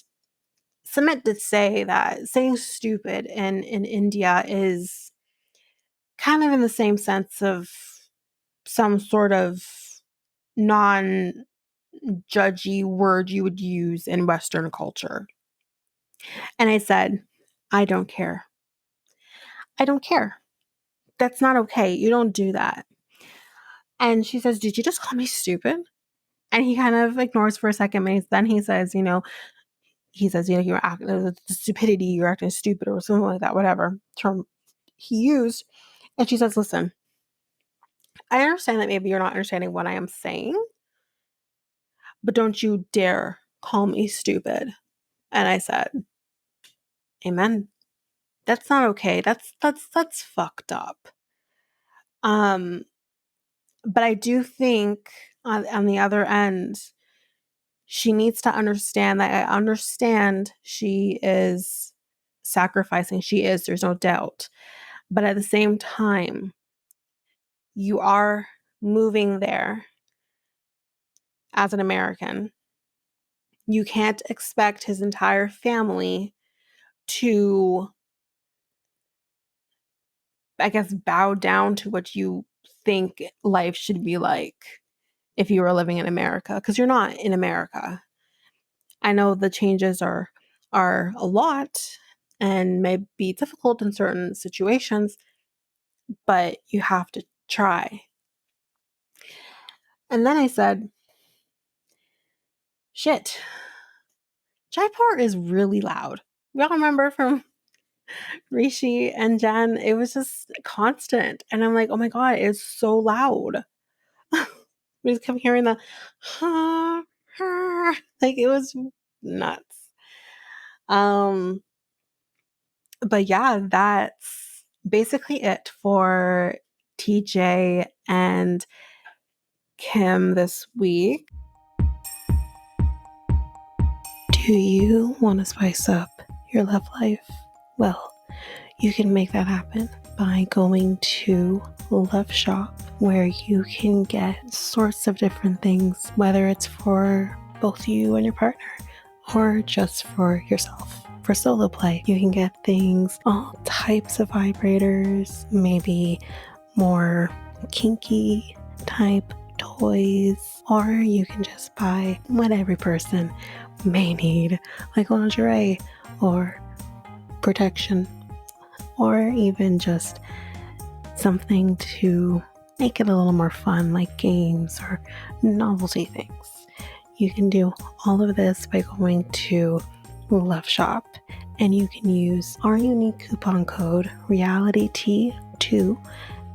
Sumit did say that saying stupid in India is kind of in the same sense of some sort of non-judgy word you would use in Western culture. And I said, I don't care. I don't care. That's not okay. You don't do that. And she says, did you just call me stupid? And he kind of ignores for a second. And then he says, you're acting the stupidity, you're acting stupid or something like that, whatever term he used. And she says, listen, I understand that maybe you're not understanding what I am saying, but don't you dare call me stupid. And I said, amen. That's not okay. That's fucked up. But I do think on the other end, she needs to understand that I understand she is sacrificing. She is, there's no doubt. But at the same time, you are moving there as an American. You can't expect his entire family to, I guess, bow down to what you think life should be like if you were living in America, because you're not in America. I know the changes are a lot and may be difficult in certain situations, but you have to try. And then I said, shit, Jaipur is really loud. Y'all remember from Rishi and Jen? It was just constant. And I'm like, oh my God, it's so loud. We just kept hearing the, like it was nuts. But yeah, that's basically it for TJ and Kim this week. Do you want to spice up your love life? Well, you can make that happen by going to Love Shop, where you can get sorts of different things, whether it's for both you and your partner or just for yourself. For solo play, you can get things, all types of vibrators, maybe more kinky type toys, or you can just buy what every person may need, like lingerie or protection, or even just something to make it a little more fun, like games or novelty things. You can do all of this by going to Love Shop, and you can use our unique coupon code REALITYT2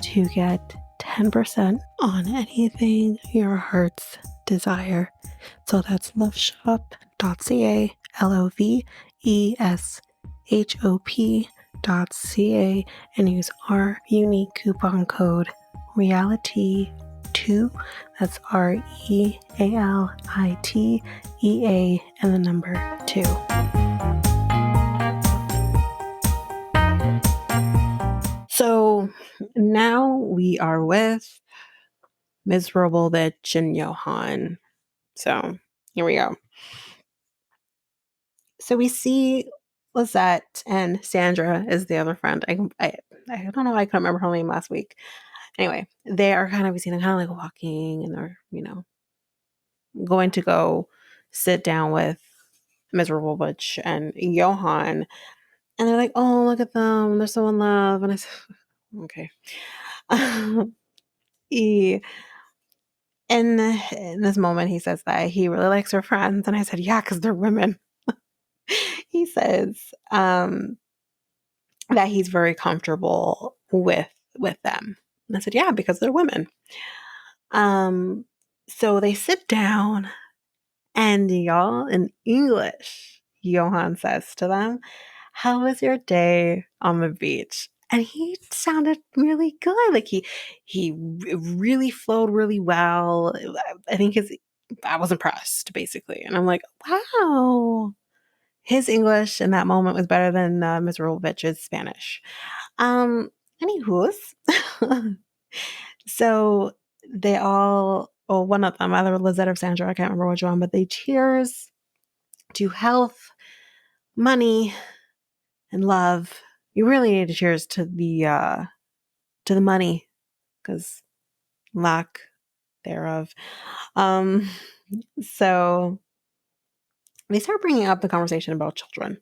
to get 10% on anything your heart's desire. So that's loveshop.ca, LOVESHOP.ca, and use our unique coupon code REALITY2. That's REALITEA and the number 2. So now we are with Miserable Bitch and Yohan. So here we go. So we see Lizette, and Sandra is the other friend. I don't know. I couldn't remember her name last week. Anyway, they are kind of like walking, and they're, going to go sit down with Miserable Butch and Yohan. And they're like, oh, look at them. They're so in love. And I said, okay. In this moment, he says that he really likes her friends. And I said, yeah, because they're women. He says that he's very comfortable with them. And I said, yeah, because they're women. So they sit down And y'all, in English, Johan says to them, "How was your day on the beach?" And he sounded really good. Like he really flowed really well. I think I was impressed, basically. And I'm like, wow. His English in that moment was better than Ms. Rolovic's Spanish. Um, Anywho's. So they all, well, one of them, either Lizette or Sandra, I can't remember which one, but they cheers to health, money, and love. You really need to cheers to the money, because lack thereof. Um, so they start bringing up the conversation about children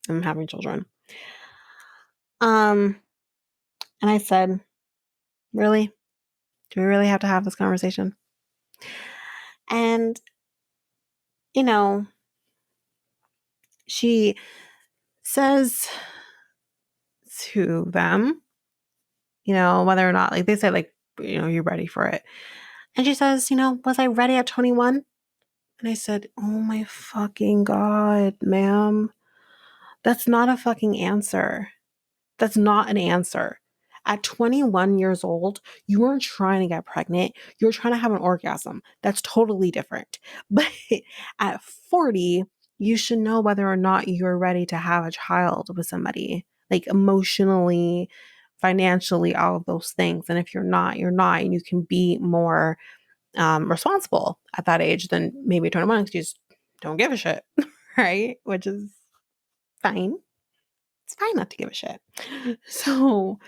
and having children. And I said, really? Do we really have to have this conversation? And, you know, she says to them, whether or not, like they say, like, you're ready for it. And she says, was I ready at 21? And I said, oh my fucking God, ma'am. That's not a fucking answer. That's not an answer. At 21 years old, you weren't trying to get pregnant. You're trying to have an orgasm. That's totally different. But at 40, you should know whether or not you're ready to have a child with somebody, like emotionally, financially, all of those things. And if you're not, you're not. And you can be more responsible at that age than maybe 21 because you just don't give a shit, right? Which is fine. It's fine not to give a shit. So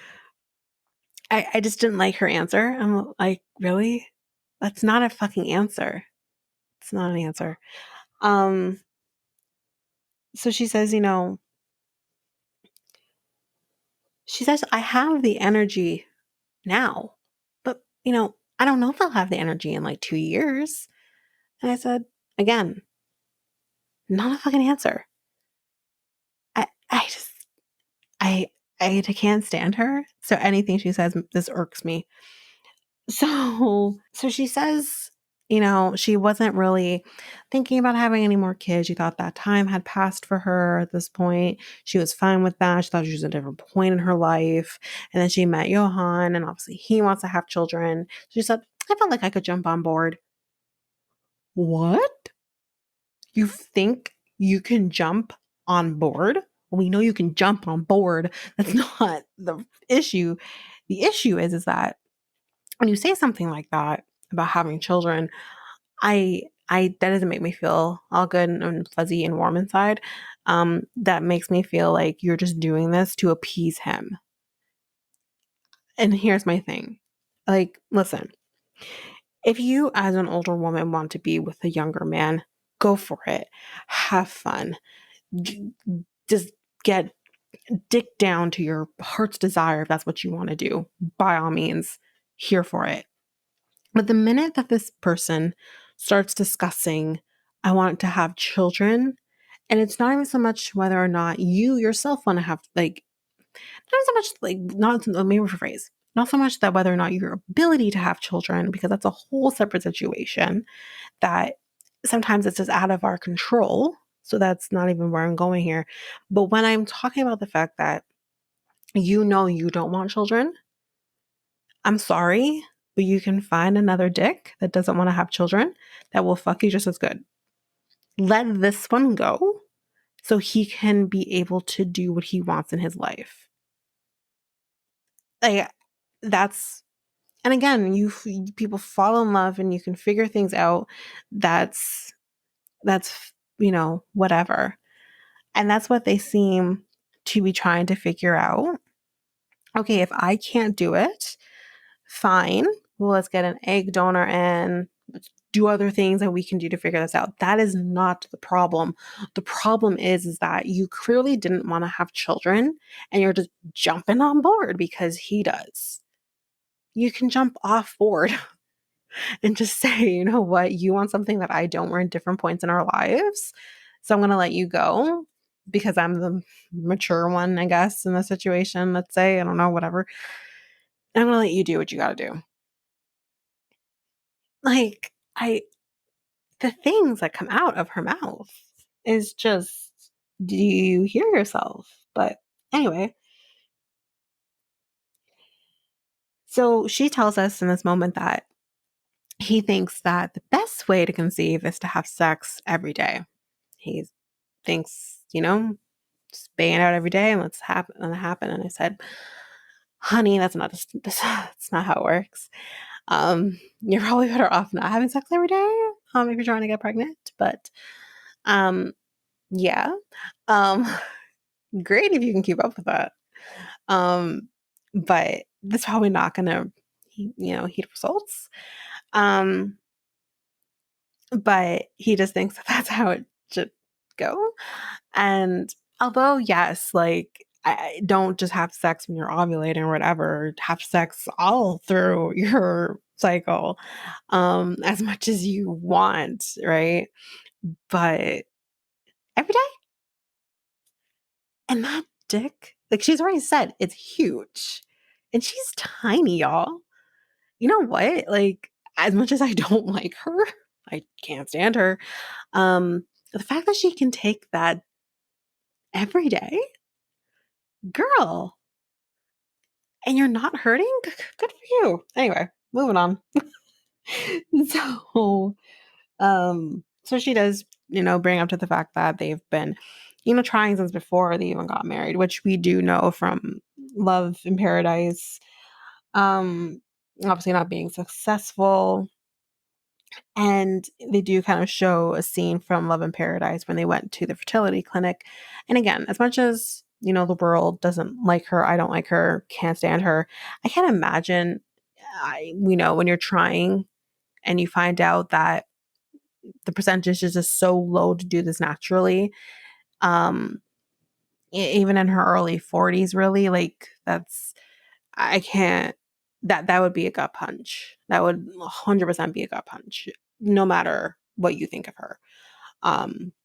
I just didn't like her answer. I'm like, really? That's not a fucking answer. It's not an answer. So she says, she says, I have the energy now, but, I don't know if I'll have the energy in like 2 years. And I said, again, not a fucking answer. I just, I, I can't stand her. So anything she says, this irks me. So she says, she wasn't really thinking about having any more kids. She thought that time had passed for her at this point. She was fine with that. She thought she was at a different point in her life. And then she met Johan, and obviously he wants to have children. She said, I felt like I could jump on board. What? You think you can jump on board? Well, we know you can jump on board. That's not the issue. The issue is that when you say something like that about having children, I that doesn't make me feel all good and fuzzy and warm inside. That makes me feel like you're just doing this to appease him. And here's my thing. Like, listen, if you as an older woman want to be with a younger man, go for it. Have fun. Just get dick down to your heart's desire if that's what you want to do. By all means, here for it. But the minute that this person starts discussing, I want to have children, and it's not even so much whether or not you yourself want to have, like, not so much, like, not, let me rephrase, not so much that whether or not your ability to have children, because that's a whole separate situation that sometimes it's just out of our control. So that's not even where I'm going here. But when I'm talking about the fact that you don't want children, I'm sorry, but you can find another dick that doesn't want to have children that will fuck you just as good. Let this one go so he can be able to do what he wants in his life. Like, that's, and again, people fall in love and you can figure things out. That's, whatever. And that's what they seem to be trying to figure out. Okay, if I can't do it, fine. Well, let's get an egg donor in. Let's do other things that we can do to figure this out. That is not the problem. The problem is that you clearly didn't want to have children and you're just jumping on board because he does. You can jump off board and just say, you know what, you want something that I don't. We're in different points in our lives. So I'm going to let you go because I'm the mature one, I guess, in the situation. Let's say, I don't know, whatever. And I'm going to let you do what you got to do. Like, the things that come out of her mouth is just, do you hear yourself? But anyway, so she tells us in this moment that he thinks that the best way to conceive is to have sex every day. He thinks, just bang it out every day and let's happen. And I said, honey, that's not how it works. You're probably better off not having sex every day, if you're trying to get pregnant. But, yeah, um, great if you can keep up with that. But that's probably not gonna, heed results. But he just thinks that that's how it should go. And although, yes, like, I don't just have sex when you're ovulating or whatever, have sex all through your cycle, as much as you want, right? But every day, and that dick, like she's already said, it's huge. And she's tiny, y'all. You know what? Like, as much as I don't like her, I can't stand her. The fact that she can take that every day, girl, and you're not hurting, good for you. Anyway, moving on. So, so she does, bring up to the fact that they've been, trying since before they even got married, which we do know from Love in Paradise. Obviously not being successful. And they do kind of show a scene from Love in Paradise when they went to the fertility clinic. And again, as much as, the world doesn't like her, I don't like her, can't stand her, I can't imagine, when you're trying and you find out that the percentage is just so low to do this naturally. Even in her early 40s, really, like I can't, that would be a gut punch. That would 100% be a gut punch, no matter what you think of her.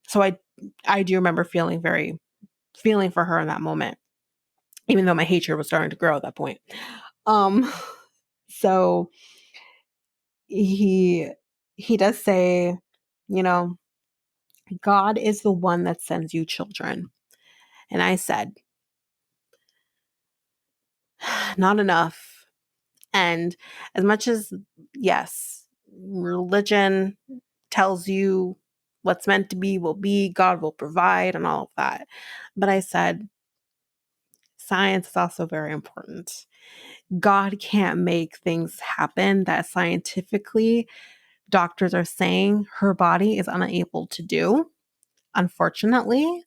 So I do remember feeling for her in that moment, even though my hatred was starting to grow at that point. So he does say, God is the one that sends you children. And I said, not enough. And as much as, yes, religion tells you what's meant to be will be, God will provide, and all of that. But I said, science is also very important. God can't make things happen that scientifically doctors are saying her body is unable to do, unfortunately,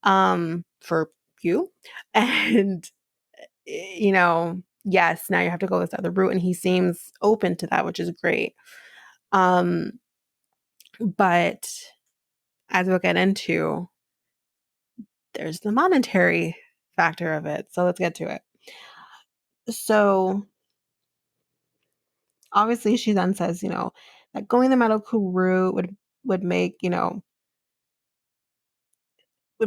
for you. And, yes, now you have to go this other route. And he seems open to that, which is great. But as we'll get into, there's the monetary factor of it. So let's get to it. So obviously she then says, that going the medical route would make, would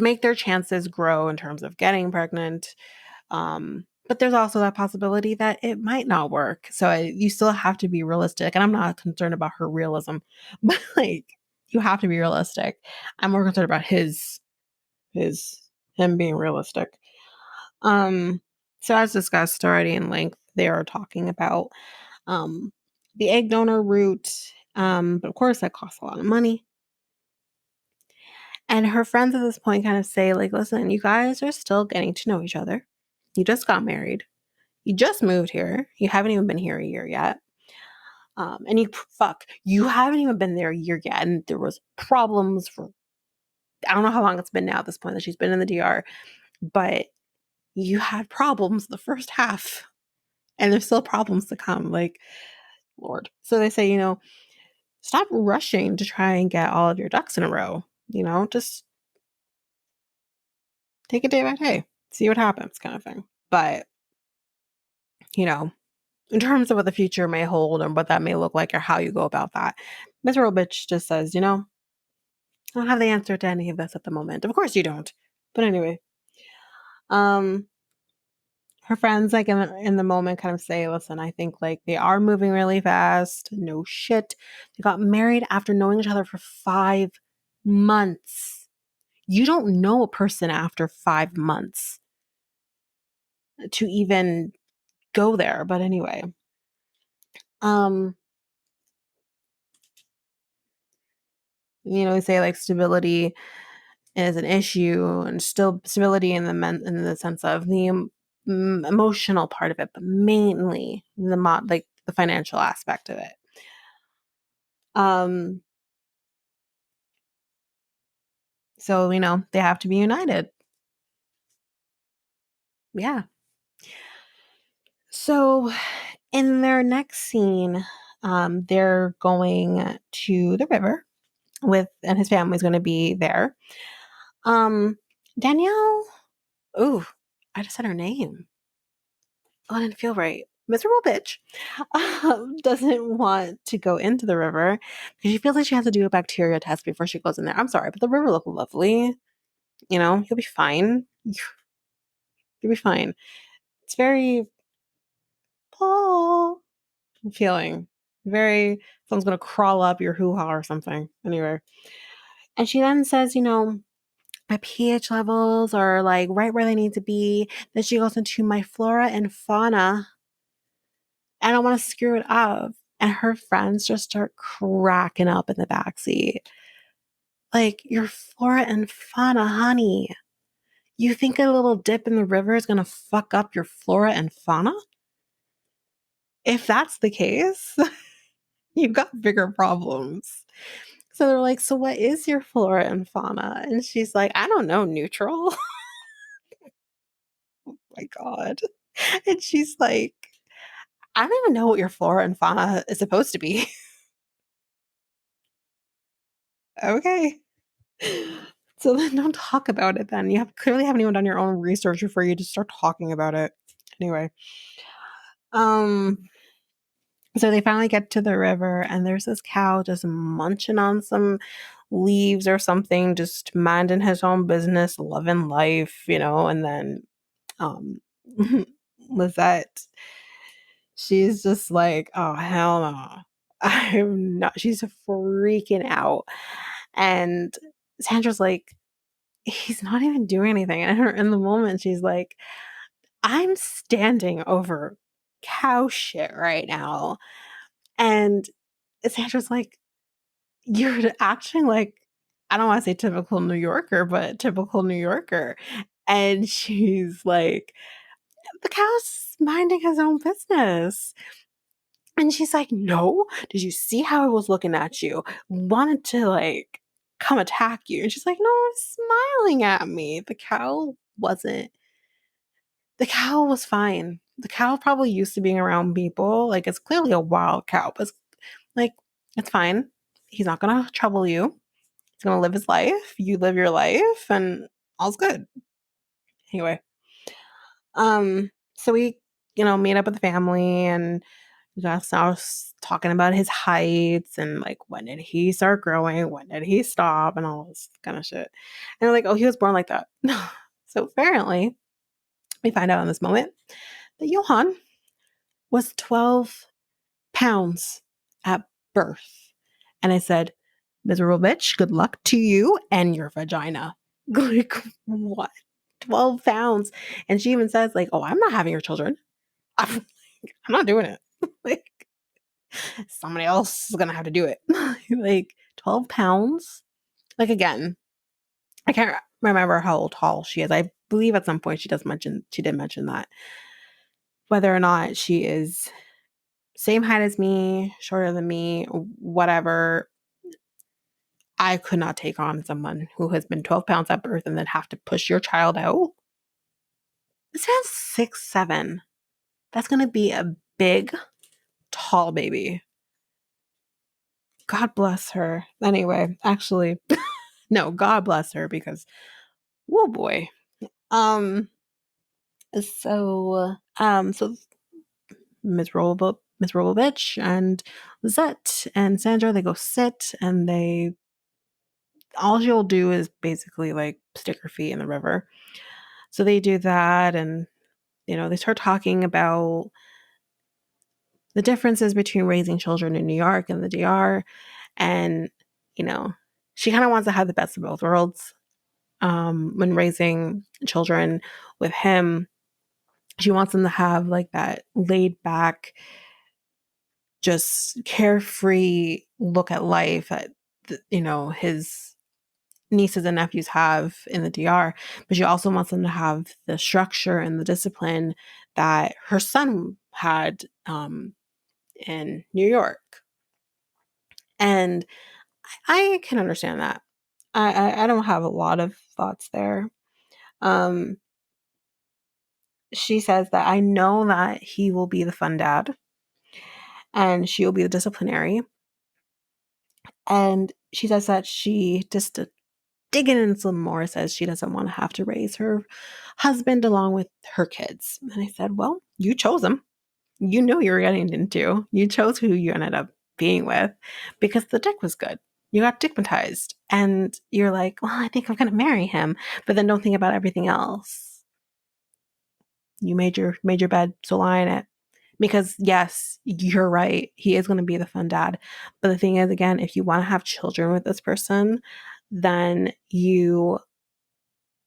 make their chances grow in terms of getting pregnant. But there's also that possibility that it might not work. So you still have to be realistic. And I'm not concerned about her realism, but like, you have to be realistic. I'm more concerned about him being realistic. So as discussed already in length, they are talking about the egg donor route. But of course that costs a lot of money. And her friends at this point kind of say, like, listen, you guys are still getting to know each other. You just got married. You just moved here. You haven't even been here a year yet. And you haven't even been there a year yet. And there was problems for, I don't know how long it's been now at this point that she's been in the DR, but you had problems the first half and there's still problems to come. Like, Lord. So they say, stop rushing to try and get all of your ducks in a row. Just take it day by day, see what happens, kind of thing. But, in terms of what the future may hold and what that may look like or how you go about that, Miss Bitch just says, I don't have the answer to any of this at the moment. Of course you don't. But anyway, her her friends, like, in the moment kind of say, listen, I think, like, they are moving really fast. No shit. They got married after knowing each other for 5 months. You don't know a person after 5 months to even go there. But anyway, um, they say, like, stability is an issue, and still stability in the sense of the emotional part of it, but mainly like the financial aspect of it. Um, so they have to be united. Yeah. So in their next scene, they're going to the river and his family's going to be there. Danielle, ooh, I just said her name. Oh, I didn't feel right. Miserable bitch doesn't want to go into the river because she feels like she has to do a bacteria test before she goes in there. I'm sorry, but the river looked lovely. You'll be fine. You'll be fine. It's very Paul feeling. Very, someone's going to crawl up your hoo-ha or something. Anyway. And she then says, my pH levels are like right where they need to be. Then she goes into my flora and fauna. I don't want to screw it up. And her friends just start cracking up in the backseat. Like, your flora and fauna, honey. You think a little dip in the river is going to fuck up your flora and fauna? If that's the case, you've got bigger problems. So they're like, so what is your flora and fauna? And she's like, I don't know, neutral. Oh my God. And she's like, I don't even know what your flora and fauna is supposed to be. Okay. So then don't talk about it then. You clearly haven't even done your own research before you just start talking about it. Anyway. So they finally get to the river and there's this cow just munching on some leaves or something, just minding his own business, loving life, and then um Lizette, she's just like, oh hell no. I'm not, she's freaking out. And Sandra's like, he's not even doing anything. And in the moment, she's like, I'm standing over cow shit right now. And Sandra's like, you're acting like, I don't want to say typical New Yorker, but typical New Yorker. And she's like, the cow's minding his own business. And she's like, no, did you see how I was looking at you? Wanted to like come attack you. And she's like, no, I'm smiling at me. The cow was fine. The cow probably used to being around people. Like, it's clearly a wild cow, but like, it's fine. He's not going to trouble you. He's going to live his life. You live your life and all's good. Anyway, so we, meet up with the family and just I was talking about his heights and like when did he start growing, when did he stop, and all this kind of shit. And they're like, oh, he was born like that. So apparently, we find out in this moment that Yohan was 12 pounds at birth. And I said, miserable bitch, good luck to you and your vagina. Like, what? 12 pounds. And she even says, like, oh, I'm not having your children. I'm not doing it. Like, somebody else is gonna have to do it. Like, 12 pounds. Like, again, I can't remember how tall she is. I believe at some point she did mention that. Whether or not she is same height as me, shorter than me, whatever, I could not take on someone who has been 12 pounds at birth and then have to push your child out. This man's 6'7". That's gonna be a big, tall baby. God bless her. Anyway, actually, no, God bless her because, whoa boy. So miserable bitch and Lizette and Sandra, they go sit and all she'll do is basically like stick her feet in the river. So they do that and They start talking about the differences between raising children in New York and the DR. And, she kind of wants to have the best of both worlds. When raising children with him, she wants them to have like that laid back, just carefree look at life that, his nieces and nephews have in the DR. But she also wants them to have the structure and the discipline that her son had in New York. And I can understand that. I don't have a lot of thoughts there. She says that I know that he will be the fun dad and she will be the disciplinary. And she says that she just digging in some more says she doesn't want to have to raise her husband along with her kids. And I said, well, you chose him. You know you were getting into. You chose who you ended up being with because the dick was good. You got dickmatized. And you're like, well, I think I'm going to marry him. But then don't think about everything else. You made your bed, so lie in it. Because yes, you're right. He is going to be the fun dad. But the thing is, again, if you want to have children with this person, then you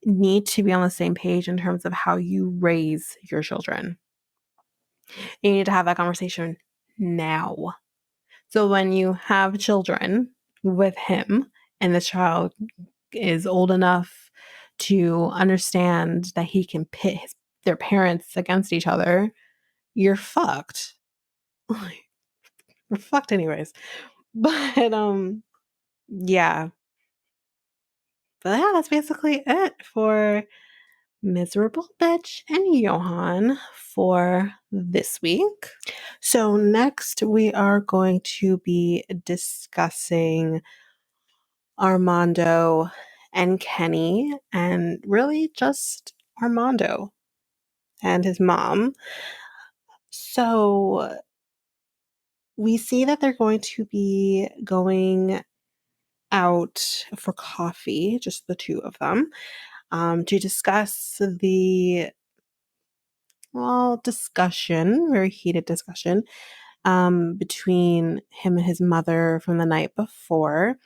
need to be on the same page in terms of how you raise your children. You need to have that conversation now. So when you have children with him and the child is old enough to understand that he can pit their parents against each other, you're fucked. We're fucked anyways. But yeah. But yeah, that's basically it for Miserable Bitch and Yohan for this week. So next we are going to be discussing Armando and Kenny, and really just Armando and his mom. So we see that they're going to be going out for coffee, just the two of them, to discuss the very heated discussion between him and his mother from the night before.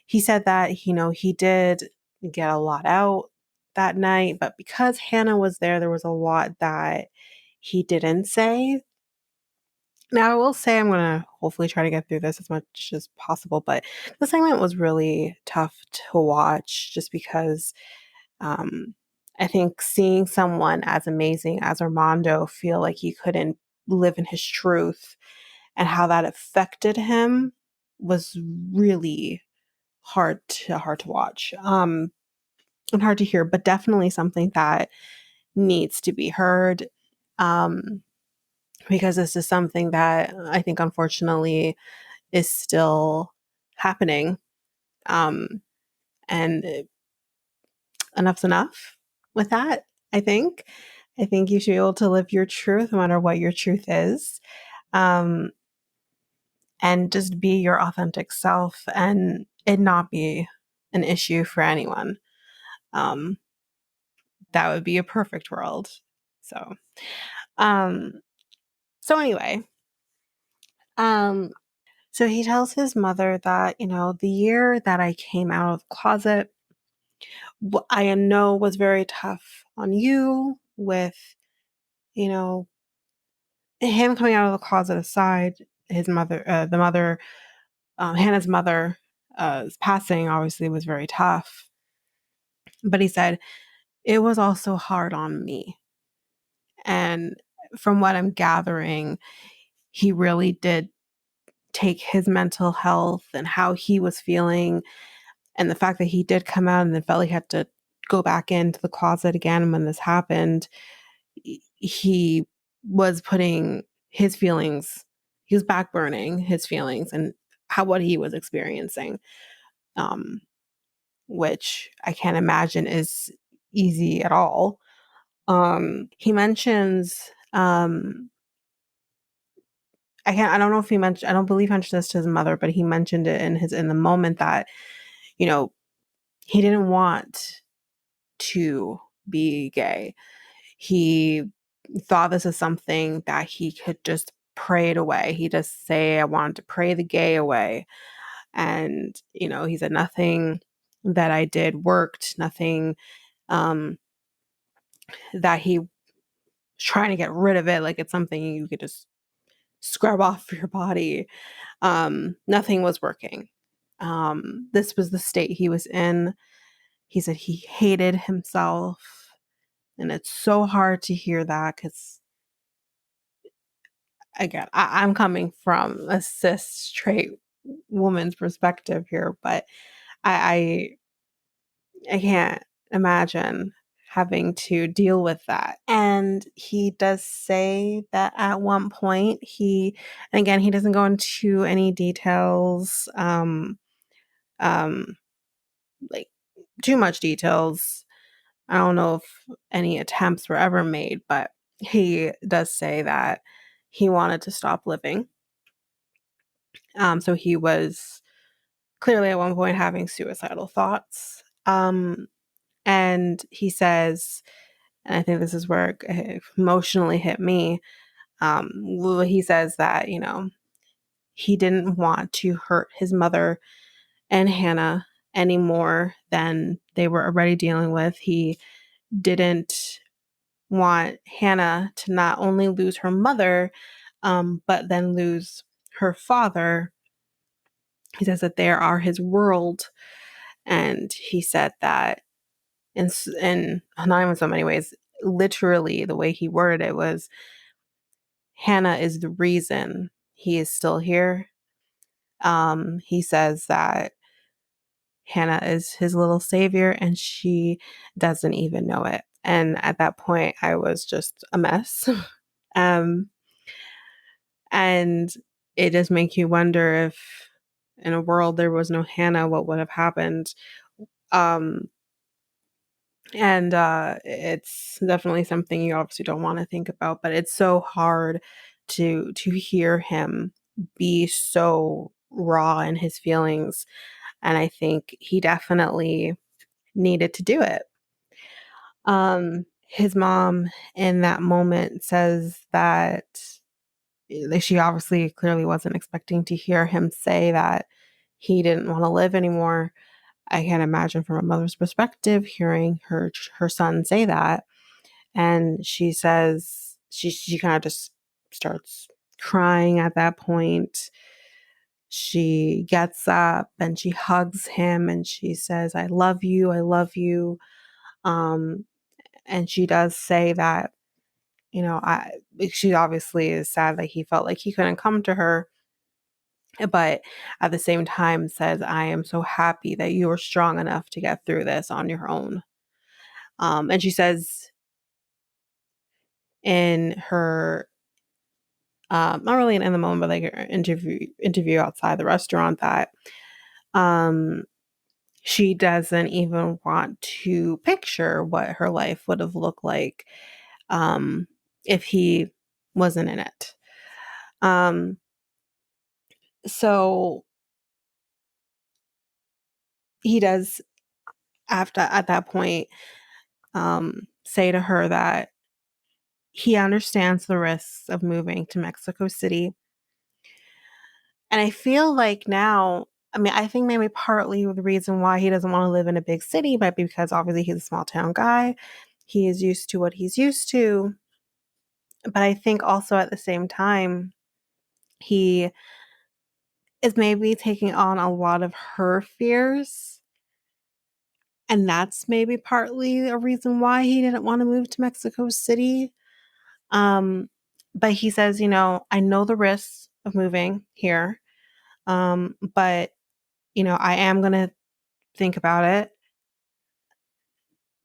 He said that, he did get a lot out that night, but because Hannah was there was a lot that he didn't say. Now, I will say I'm going to hopefully try to get through this as much as possible, but the segment was really tough to watch just because I think seeing someone as amazing as Armando feel like he couldn't live in his truth and how that affected him was really hard to watch and hard to hear, but definitely something that needs to be heard. Because this is something that I think unfortunately is still happening. And enough's enough with that, I think. I think you should be able to live your truth no matter what your truth is. And just be your authentic self and it not be an issue for anyone. That would be a perfect world. So, anyway, so he tells his mother that, the year that I came out of the closet, I know was very tough on you with, him coming out of the closet aside, his mother, Hannah's mother, passing obviously was very tough. But he said, it was also hard on me. And from what I'm gathering, he really did take his mental health and how he was feeling and the fact that he did come out and then felt he had to go back into the closet again when this happened. He was putting his feelings, he was backburning his feelings and what he was experiencing, which I can't imagine is easy at all. He mentions, I don't know if he mentioned, I don't believe he mentioned this to his mother, but he mentioned it in the moment that, he didn't want to be gay. He thought this is something that he could just pray it away. He just say, I wanted to pray the gay away. And, he said nothing that I did worked, nothing that he was trying to get rid of it. Like it's something you could just scrub off your body. Nothing was working. This was the state he was in. He said he hated himself. And it's so hard to hear that because, again, I'm coming from a cis straight woman's perspective here, but I can't imagine having to deal with that. And he does say that at one point and again, he doesn't go into any details, like too much details. I don't know if any attempts were ever made, but he does say that he wanted to stop living. So he was clearly at one point having suicidal thoughts. And he says, and I think this is where it emotionally hit me. He says that, he didn't want to hurt his mother and Hannah any more than they were already dealing with. He didn't want Hannah to not only lose her mother, but then lose her father. He says that they are his world. And he said that in not even so many ways, literally the way he worded it was, Hannah is the reason he is still here. He says that Hannah is his little savior and she doesn't even know it. And at that point, I was just a mess. um, and it does make you wonder if in a world there was no Hannah, what would have happened? Um, and it's definitely something you obviously don't want to think about, but it's so hard to hear him be so raw in his feelings. And I think he definitely needed to do it. His mom in that moment says that she obviously clearly wasn't expecting to hear him say that he didn't want to live anymore. I can't imagine from a mother's perspective hearing her son say that. And she says she kind of just starts crying at that point. She gets up and she hugs him and she says, I love you. I love you. And she does say that, she obviously is sad that he felt like he couldn't come to her, but at the same time says, I am so happy that you were strong enough to get through this on your own. And she says in her, not really in the moment, but like her interview outside the restaurant, that she doesn't even want to picture what her life would have looked like if he wasn't in it. So he does, after at that point, say to her that he understands the risks of moving to Mexico City. And I feel like now, I think maybe partly the reason why he doesn't want to live in a big city might be because obviously he's a small town guy. He is used to what he's used to. But I think also at the same time, he is maybe taking on a lot of her fears. And that's maybe partly a reason why he didn't want to move to Mexico City. But he says, I know the risks of moving here. But, I am going to think about it.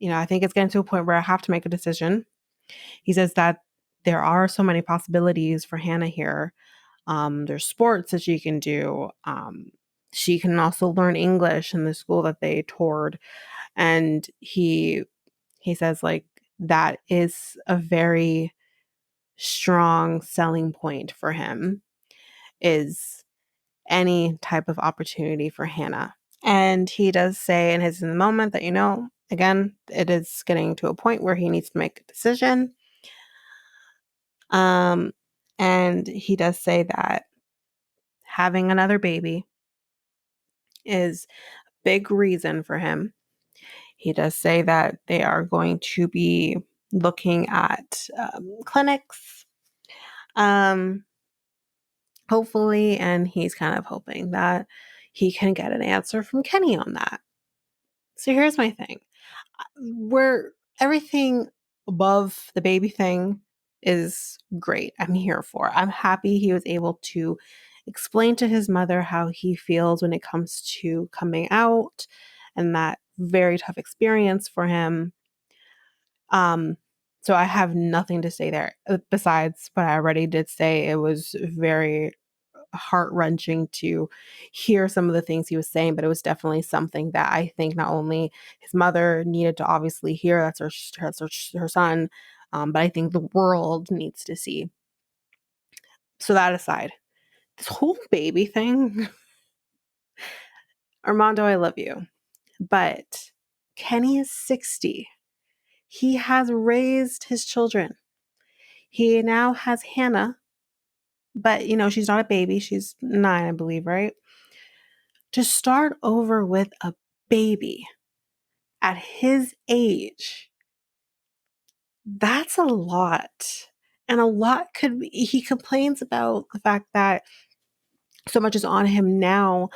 I think it's getting to a point where I have to make a decision. He says that there are so many possibilities for Hannah here. There's sports that she can do. She can also learn English in the school that they toured. And he says, like, that is a very strong selling point for him, is any type of opportunity for Hannah. And he does say in the moment that, again, it is getting to a point where he needs to make a decision. And he does say that having another baby is a big reason for him. He does say that they are going to be looking at clinics, hopefully, and he's kind of hoping that he can get an answer from Kenny on that. So here's my thing. Where everything above the baby thing is great. I'm here for. I'm happy he was able to explain to his mother how he feels when it comes to coming out and that very tough experience for him. So I have nothing to say there besides what I already did say. It was very heart-wrenching to hear some of the things he was saying, but it was definitely something that I think not only his mother needed to obviously hear, her son, but I think the world needs to see. So that aside, this whole baby thing, Armando, I love you, but Kenny is 60. He has raised his children. He now has Hannah, but she's not a baby. She's 9, I believe, right? To start over with a baby at his age, that's a lot. And a lot could be, he complains about the fact that so much is on him now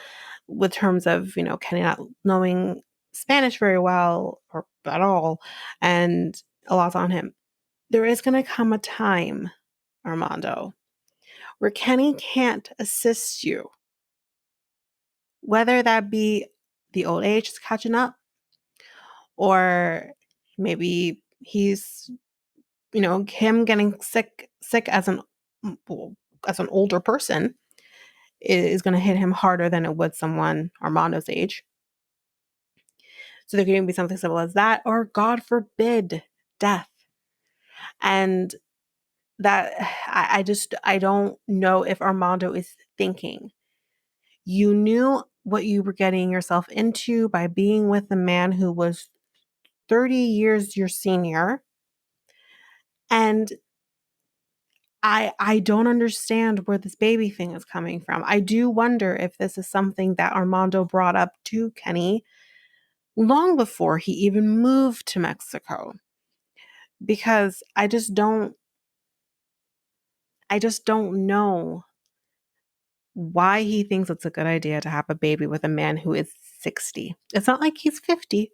with terms of, Kenny not knowing Spanish very well or at all, and a lot's on him. There is going to come a time, Armando, where Kenny can't assist you, whether that be the old age is catching up, or maybe he's him getting sick as an older person is going to hit him harder than it would someone Armando's age. So there can be something simple as that, or God forbid, death. And that I don't know if Armando is thinking. You knew what you were getting yourself into by being with a man who was 30 years your senior. And I don't understand where this baby thing is coming from. I do wonder if this is something that Armando brought up to Kenny long before he even moved to Mexico. Because I just don't know why he thinks it's a good idea to have a baby with a man who is 60. It's not like he's 50,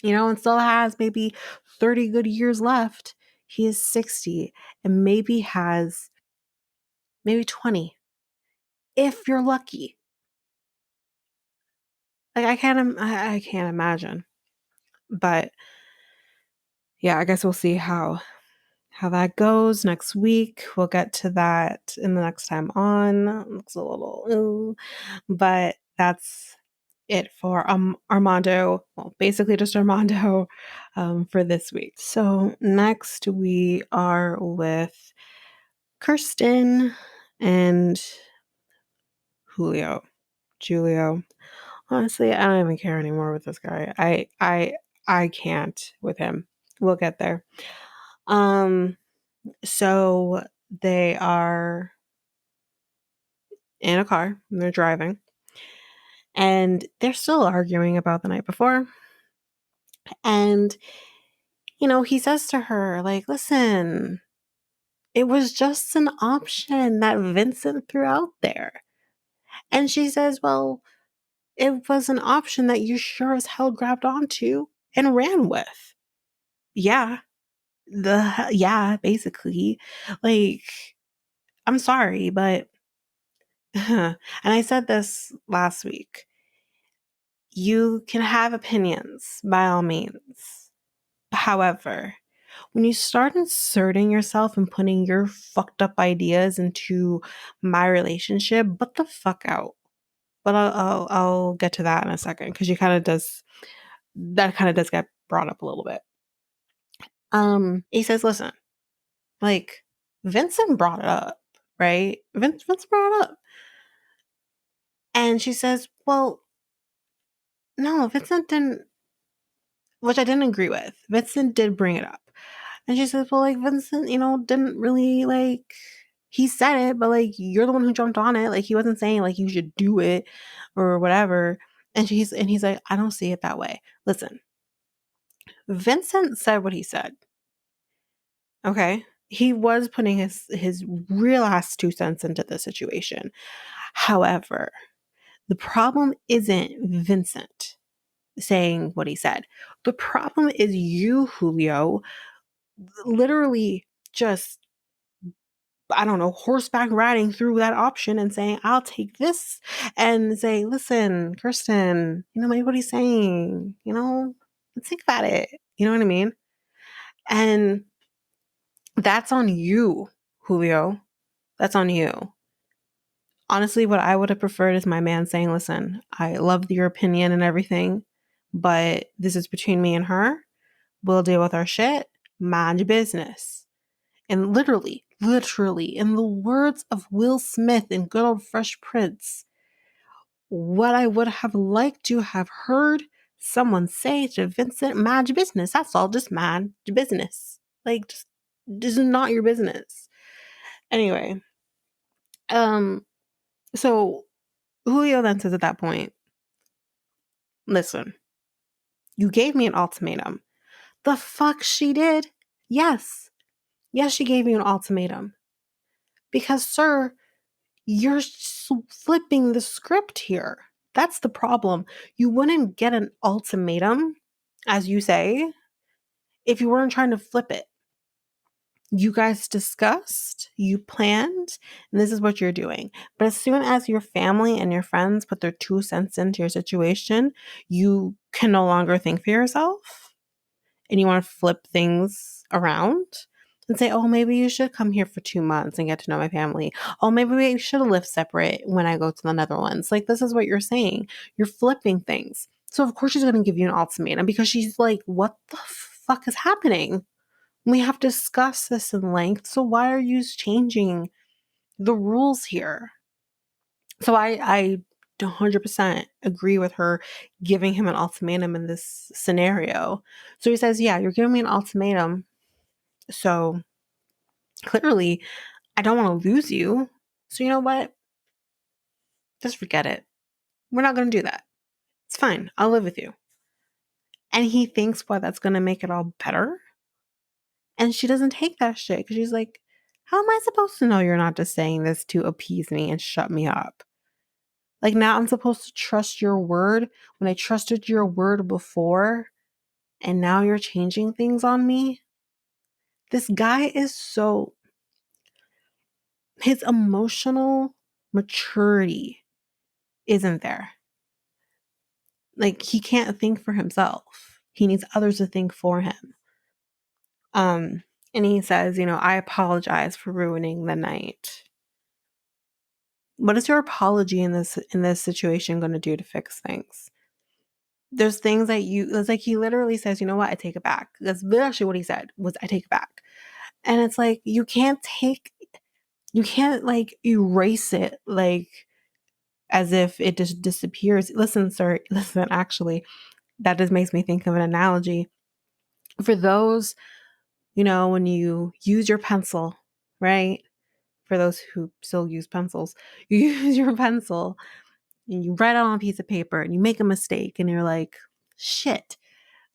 and still has maybe 30 good years left. He is 60 and maybe has maybe 20 if you're lucky. Like I can't imagine. But yeah, I guess we'll see how that goes next week. We'll get to that in the next time on. It's a little but that's it for Armando. Well, basically just Armando for this week. So next we are with Kirsten and Julio. Honestly, I don't even care anymore with this guy. I can't with him. We'll get there. So they are in a car and they're driving. And they're still arguing about the night before. And he says to her, like, listen, it was just an option that Vincent threw out there. And she says, well, it was an option that you sure as hell grabbed onto and ran with. Yeah. Basically. Like, I'm sorry, but and I said this last week. You can have opinions by all means. However, when you start inserting yourself and putting your fucked up ideas into my relationship, what the fuck out. But I'll get to that in a second because that kind of does get brought up a little bit. He says, listen, like Vincent brought it up, right? Vince brought it up. And she says, well, no, Vincent didn't, which I didn't agree with. Vincent did bring it up. And she says, well, like, Vincent, didn't really, like, he said it, but, like, you're the one who jumped on it. Like, he wasn't saying, like, you should do it or whatever. And he's like, I don't see it that way. Listen, Vincent said what he said. Okay? He was putting his real ass 2 cents into the situation. However, the problem isn't Vincent saying what he said. The problem is you, Julio, literally just, I don't know, horseback riding through that option and saying, I'll take this, and say, listen, Kirsten, maybe what he's saying, let's think about it. You know what I mean? And that's on you, Julio. That's on you. Honestly, what I would have preferred is my man saying, listen, I love your opinion and everything, but this is between me and her. We'll deal with our shit. Mind your business. And literally, in the words of Will Smith in good old Fresh Prince, what I would have liked to have heard someone say to Vincent, mind your business. That's all. Just mind your business. Like, just, this is not your business. Anyway, so Julio then says at that point, listen, you gave me an ultimatum. The fuck she did? Yes. Yes, she gave you an ultimatum. Because, sir, you're flipping the script here. That's the problem. You wouldn't get an ultimatum, as you say, if you weren't trying to flip it. You guys discussed, you planned, and this is what you're doing. But as soon as your family and your friends put their 2 cents into your situation, you can no longer think for yourself and you want to flip things around and say, oh, maybe you should come here for 2 months and get to know my family. Oh, maybe we should live separate when I go to the Netherlands. Like, this is what you're saying. You're flipping things. So, of course, she's going to give you an ultimatum because she's like, what the fuck is happening? We have discussed this in length. So why are you changing the rules here? So I 100% agree with her giving him an ultimatum in this scenario. So he says, yeah, you're giving me an ultimatum. So clearly, I don't want to lose you. So you know what? Just forget it. We're not going to do that. It's fine. I'll live with you. And he thinks, what, that's going to make it all better? And she doesn't take that shit because she's like, how am I supposed to know you're not just saying this to appease me and shut me up? Like, now I'm supposed to trust your word when I trusted your word before, and now you're changing things on me? This guy is so... his emotional maturity isn't there. Like, he can't think for himself. He needs others to think for him. And he says, I apologize for ruining the night. What is your apology in this situation going to do to fix things? There's things that it's like he literally says, you know what, I take it back. That's literally what he said, was I take it back. And it's like, you can't like erase it like as if it just disappears. Listen, sir, actually, that just makes me think of an analogy. For those, when you use your pencil, right? For those who still use pencils, you use your pencil and you write it on a piece of paper and you make a mistake and you're like, shit,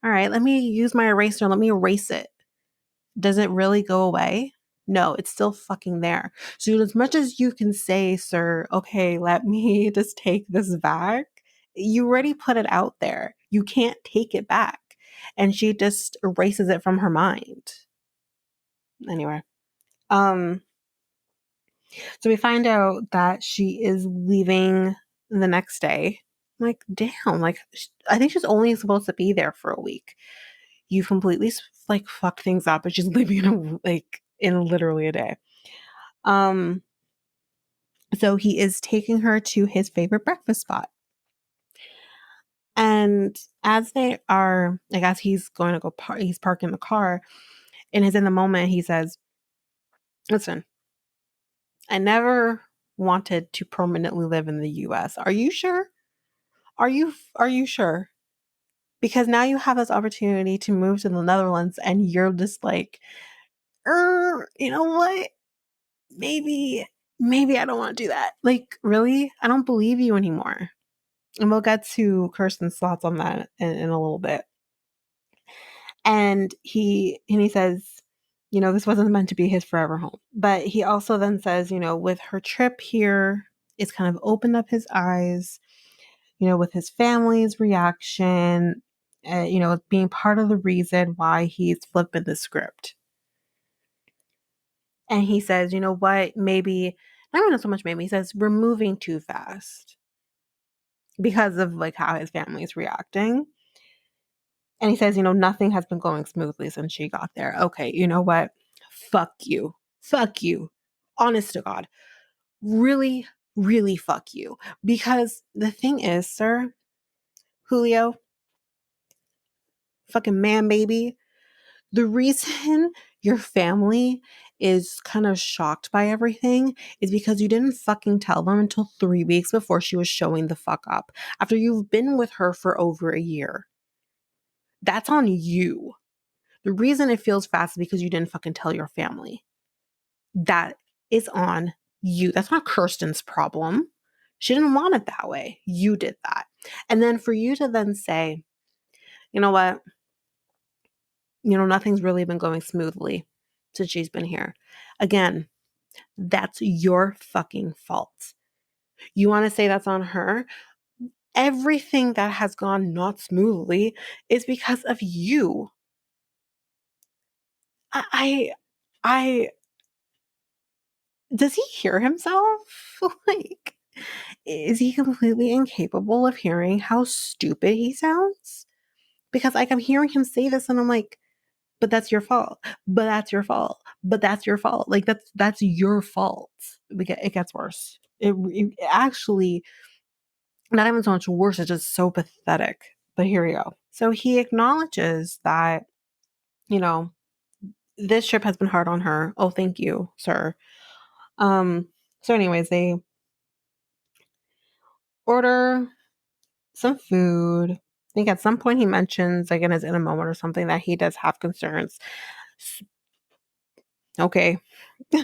all right, let me use my eraser. Let me erase it. Does it really go away? No, it's still fucking there. So as much as you can say, sir, okay, let me just take this back, you already put it out there. You can't take it back. And she just erases it from her mind. Anyway. So we find out that she is leaving the next day. I'm like, damn, like, I think she's only supposed to be there for a week. You completely like fucked things up, and she's leaving in literally a day. So he is taking her to his favorite breakfast spot. And as they are, like, as he's going to go he's parking the car, and is in the moment, he says, listen, I never wanted to permanently live in the US. Are you sure? Are you sure? Because now you have this opportunity to move to the Netherlands and you're just like, you know what? Maybe I don't want to do that. Like, really? I don't believe you anymore. And we'll get to Kirsten's thoughts on that in a little bit. And he says, this wasn't meant to be his forever home. But he also then says, with her trip here, it's kind of opened up his eyes, with his family's reaction, being part of the reason why he's flipping the script. And he says, you know what, maybe, not even so much maybe, he says, we're moving too fast because of like how his family is reacting. And he says, nothing has been going smoothly since she got there. Okay, you know what? Fuck you. Fuck you. Honest to God. Really, really fuck you. Because the thing is, sir, Julio, fucking man baby, the reason your family is kind of shocked by everything is because you didn't fucking tell them until 3 weeks before she was showing the fuck up. After you've been with her for over a year. That's on you. The reason it feels fast is because you didn't fucking tell your family. That is on you. That's not Kirsten's problem. She didn't want it that way. You did that. And then for you to then say, you know what? Nothing's really been going smoothly since she's been here. Again, that's your fucking fault. You want to say that's on her? Everything that has gone not smoothly is because of you. I does he hear himself? Like, is he completely incapable of hearing how stupid he sounds? Because like I'm hearing him say this and I'm like, but that's your fault. But that's your fault. But that's your fault. Like that's your fault. It gets worse. It actually, not even so much worse, it's just so pathetic. But here we go. So he acknowledges that, this trip has been hard on her. Oh, thank you, sir. So anyways, they order some food. I think at some point he mentions, like in a moment or something, that he does have concerns. Okay. So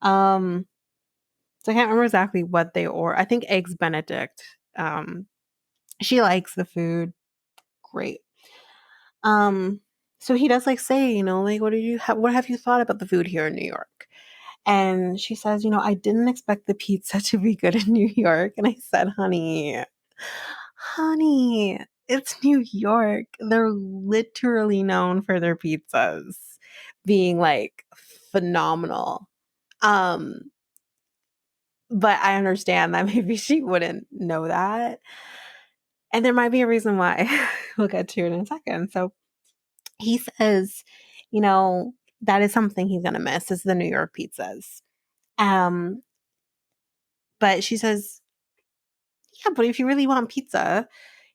I can't remember exactly what they order. I think eggs Benedict. She likes the food. Great. So he does like say, like, what have you thought about the food here in New York? And she says, I didn't expect the pizza to be good in New York. And I said, honey, it's New York. They're literally known for their pizzas being like phenomenal. But I understand that maybe she wouldn't know that. And there might be a reason why. We'll get to it in a second. So he says, that is something he's gonna miss is the New York pizzas. But she says, yeah, but if you really want pizza,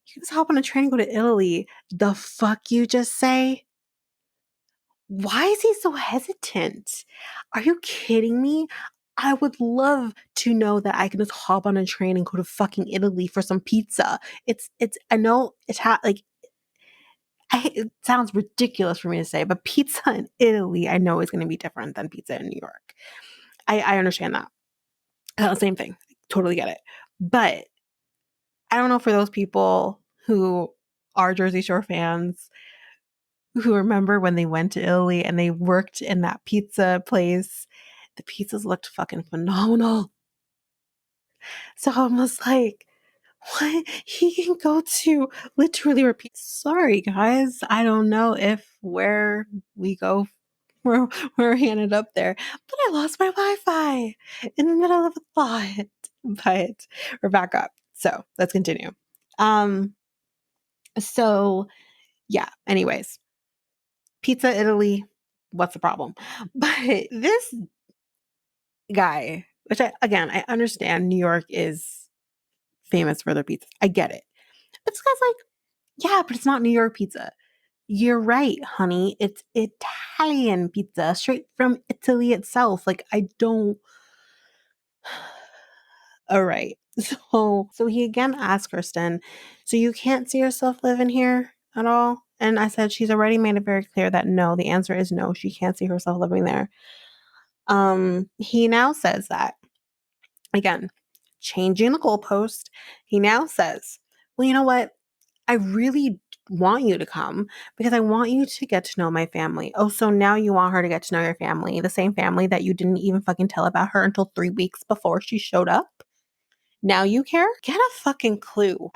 you can just hop on a train and go to Italy. The fuck you just say? Why is he so hesitant? Are you kidding me? I would love to know that I can just hop on a train and go to fucking Italy for some pizza. I know it sounds ridiculous for me to say, but pizza in Italy, I know is going to be different than pizza in New York. I understand that. Same thing. Totally get it. But I don't know, for those people who are Jersey Shore fans, who remember when they went to Italy and they worked in that pizza place, the pizzas looked fucking phenomenal. So I was like, what? He can go to literally repeat. Sorry, guys. I don't know if where we go, where we ended up there, but I lost my Wi-Fi in the middle of a thought. But we're back up. So let's continue. So yeah, anyways, pizza Italy, what's the problem? But this guy, which I understand New York is famous for their pizza. I get it. But this guy's like, yeah, but it's not New York pizza. You're right, honey. It's Italian pizza straight from Italy itself. Like, I don't. All right. So he again asked Kirsten, so you can't see yourself living here at all? And I said, she's already made it very clear that no, the answer is no, she can't see herself living there. He now says that, again, changing the goalpost, he now says, well, you know what? I really want you to come because I want you to get to know my family. Oh, so now you want her to get to know your family, the same family that you didn't even fucking tell about her until 3 weeks before she showed up? Now you care? Get a fucking clue.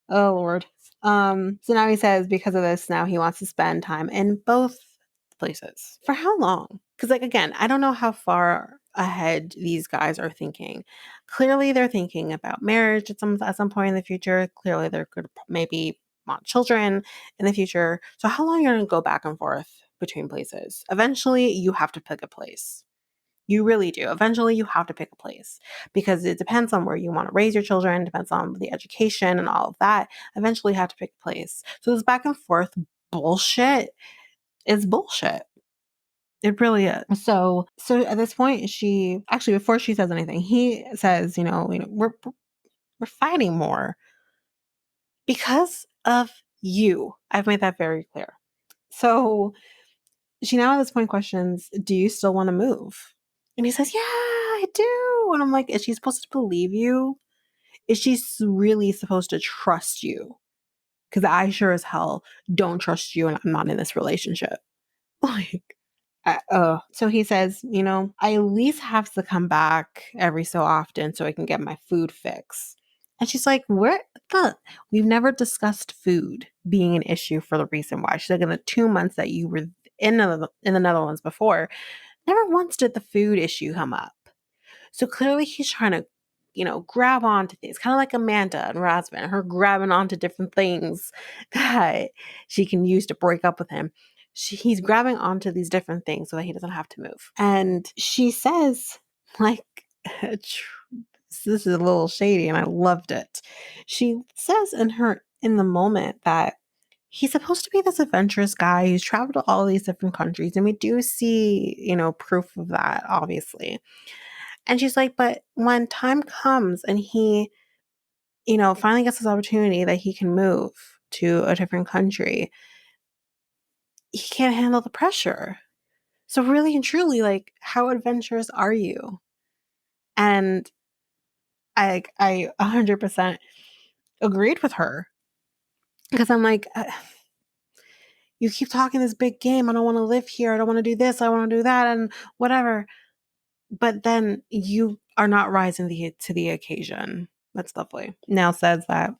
Oh Lord. So now he says because of this, now he wants to spend time in both places. For how long? Because, like, again, I don't know how far ahead these guys are thinking. Clearly, they're thinking about marriage at some point in the future. Clearly, they're going to maybe want children in the future. So how long are you going to go back and forth between places? Eventually, you have to pick a place. You really do. Eventually, you have to pick a place because it depends on where you want to raise your children, depends on the education and all of that. Eventually, you have to pick a place. So this back and forth bullshit is bullshit. It really is. So at this point, she actually, before she says anything, he says, we're fighting more because of you. I've made that very clear. So she now at this point questions, do you still want to move? And he says, yeah, I do. And I'm like, is she supposed to believe you? Is she really supposed to trust you? Because I sure as hell don't trust you and I'm not in this relationship. Like, so he says, I at least have to come back every so often so I can get my food fix. And she's like, what the? We've never discussed food being an issue for the reason why. She's like, in the 2 months that you were in the Netherlands before, never once did the food issue come up. So clearly he's trying to, grab onto things, kind of like Amanda and Rasmus, her grabbing onto different things that she can use to break up with him. He's grabbing onto these different things so that he doesn't have to move. And she says, like, this is a little shady and I loved it. She says in the moment that he's supposed to be this adventurous guy who's traveled to all these different countries. And we do see, proof of that, obviously. And she's like, but when time comes and he, finally gets this opportunity that he can move to a different country, he can't handle the pressure. So really and truly, like, how adventurous are you? And I 100% agreed with her because I'm like, you keep talking this big game. I don't want to live here. I don't want to do this. I want to do that and whatever. But then you are not rising to the occasion. That's lovely. Now says that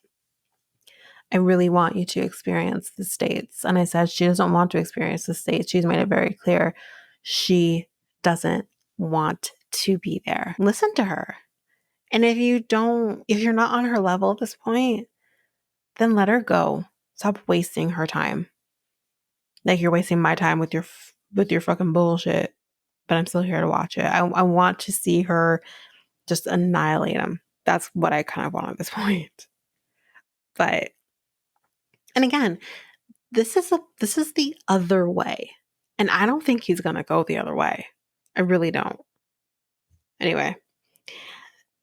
I really want you to experience the States. And I said she doesn't want to experience the States. She's made it very clear she doesn't want to be there. Listen to her. And if you're not on her level at this point, then let her go. Stop wasting her time. Like you're wasting my time with your fucking bullshit. But I'm still here to watch it. I want to see her just annihilate him. That's what I kind of want at this point. But, and again, this is the other way. And I don't think he's going to go the other way. I really don't. Anyway,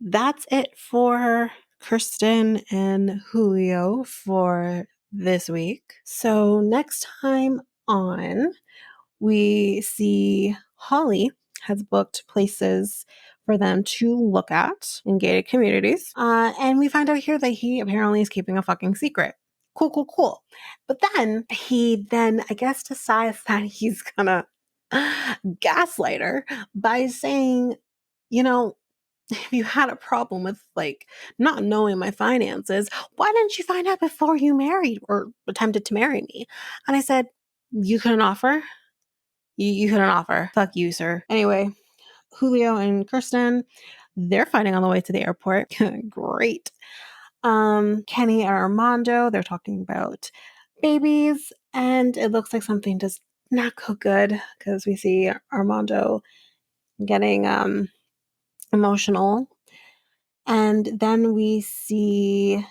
that's it for Kirsten and Julio for this week. So next time on, we see Holly has booked places for them to look at in gated communities. And we find out here that he apparently is keeping a fucking secret. Cool. But then I guess, decides that he's gonna gaslight her by saying, if you had a problem with like not knowing my finances, why didn't you find out before you married or attempted to marry me? And I said, you couldn't offer? You couldn't offer. Fuck you, sir. Anyway, Julio and Kirsten, they're fighting on the way to the airport. Great. Kenny and Armando, they're talking about babies, and it looks like something does not go good because we see Armando getting emotional. And then we see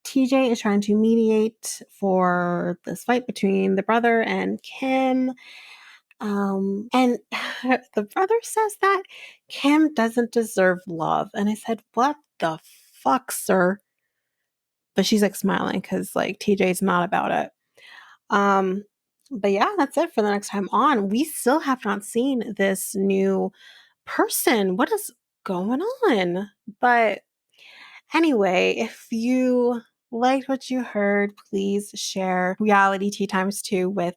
TJ is trying to mediate for this fight between the brother and Kim. And the brother says that Kim doesn't deserve love. And I said, what the fuck, sir? But she's like smiling because like TJ's not about it. Um, but yeah, that's it for the next time on. We still have not seen this new person. What is going on? But anyway, if you liked what you heard, please share Reality Tea Times 2 with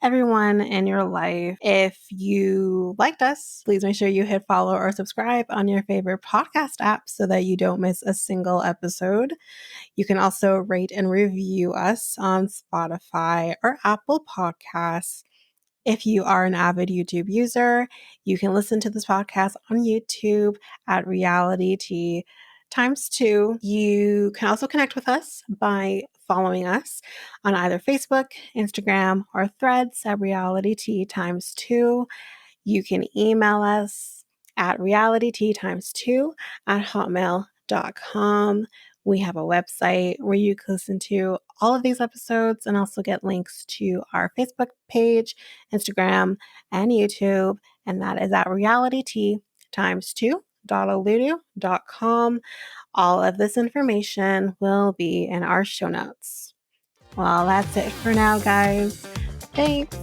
everyone in your life. If you liked us, please make sure you hit follow or subscribe on your favorite podcast app so that you don't miss a single episode. You can also rate and review us on Spotify or Apple Podcasts. If you are an avid YouTube user, you can listen to this podcast on YouTube at Reality T times 2. You can also connect with us by following us on either Facebook, Instagram, or Threads at Reality T times 2. You can email us at realitytimes2@hotmail.com. We have a website where you can listen to all of these episodes and also get links to our Facebook page, Instagram, and YouTube. And that is at realitytimes2.oludu.com. All of this information will be in our show notes. Well, that's it for now, guys. Thanks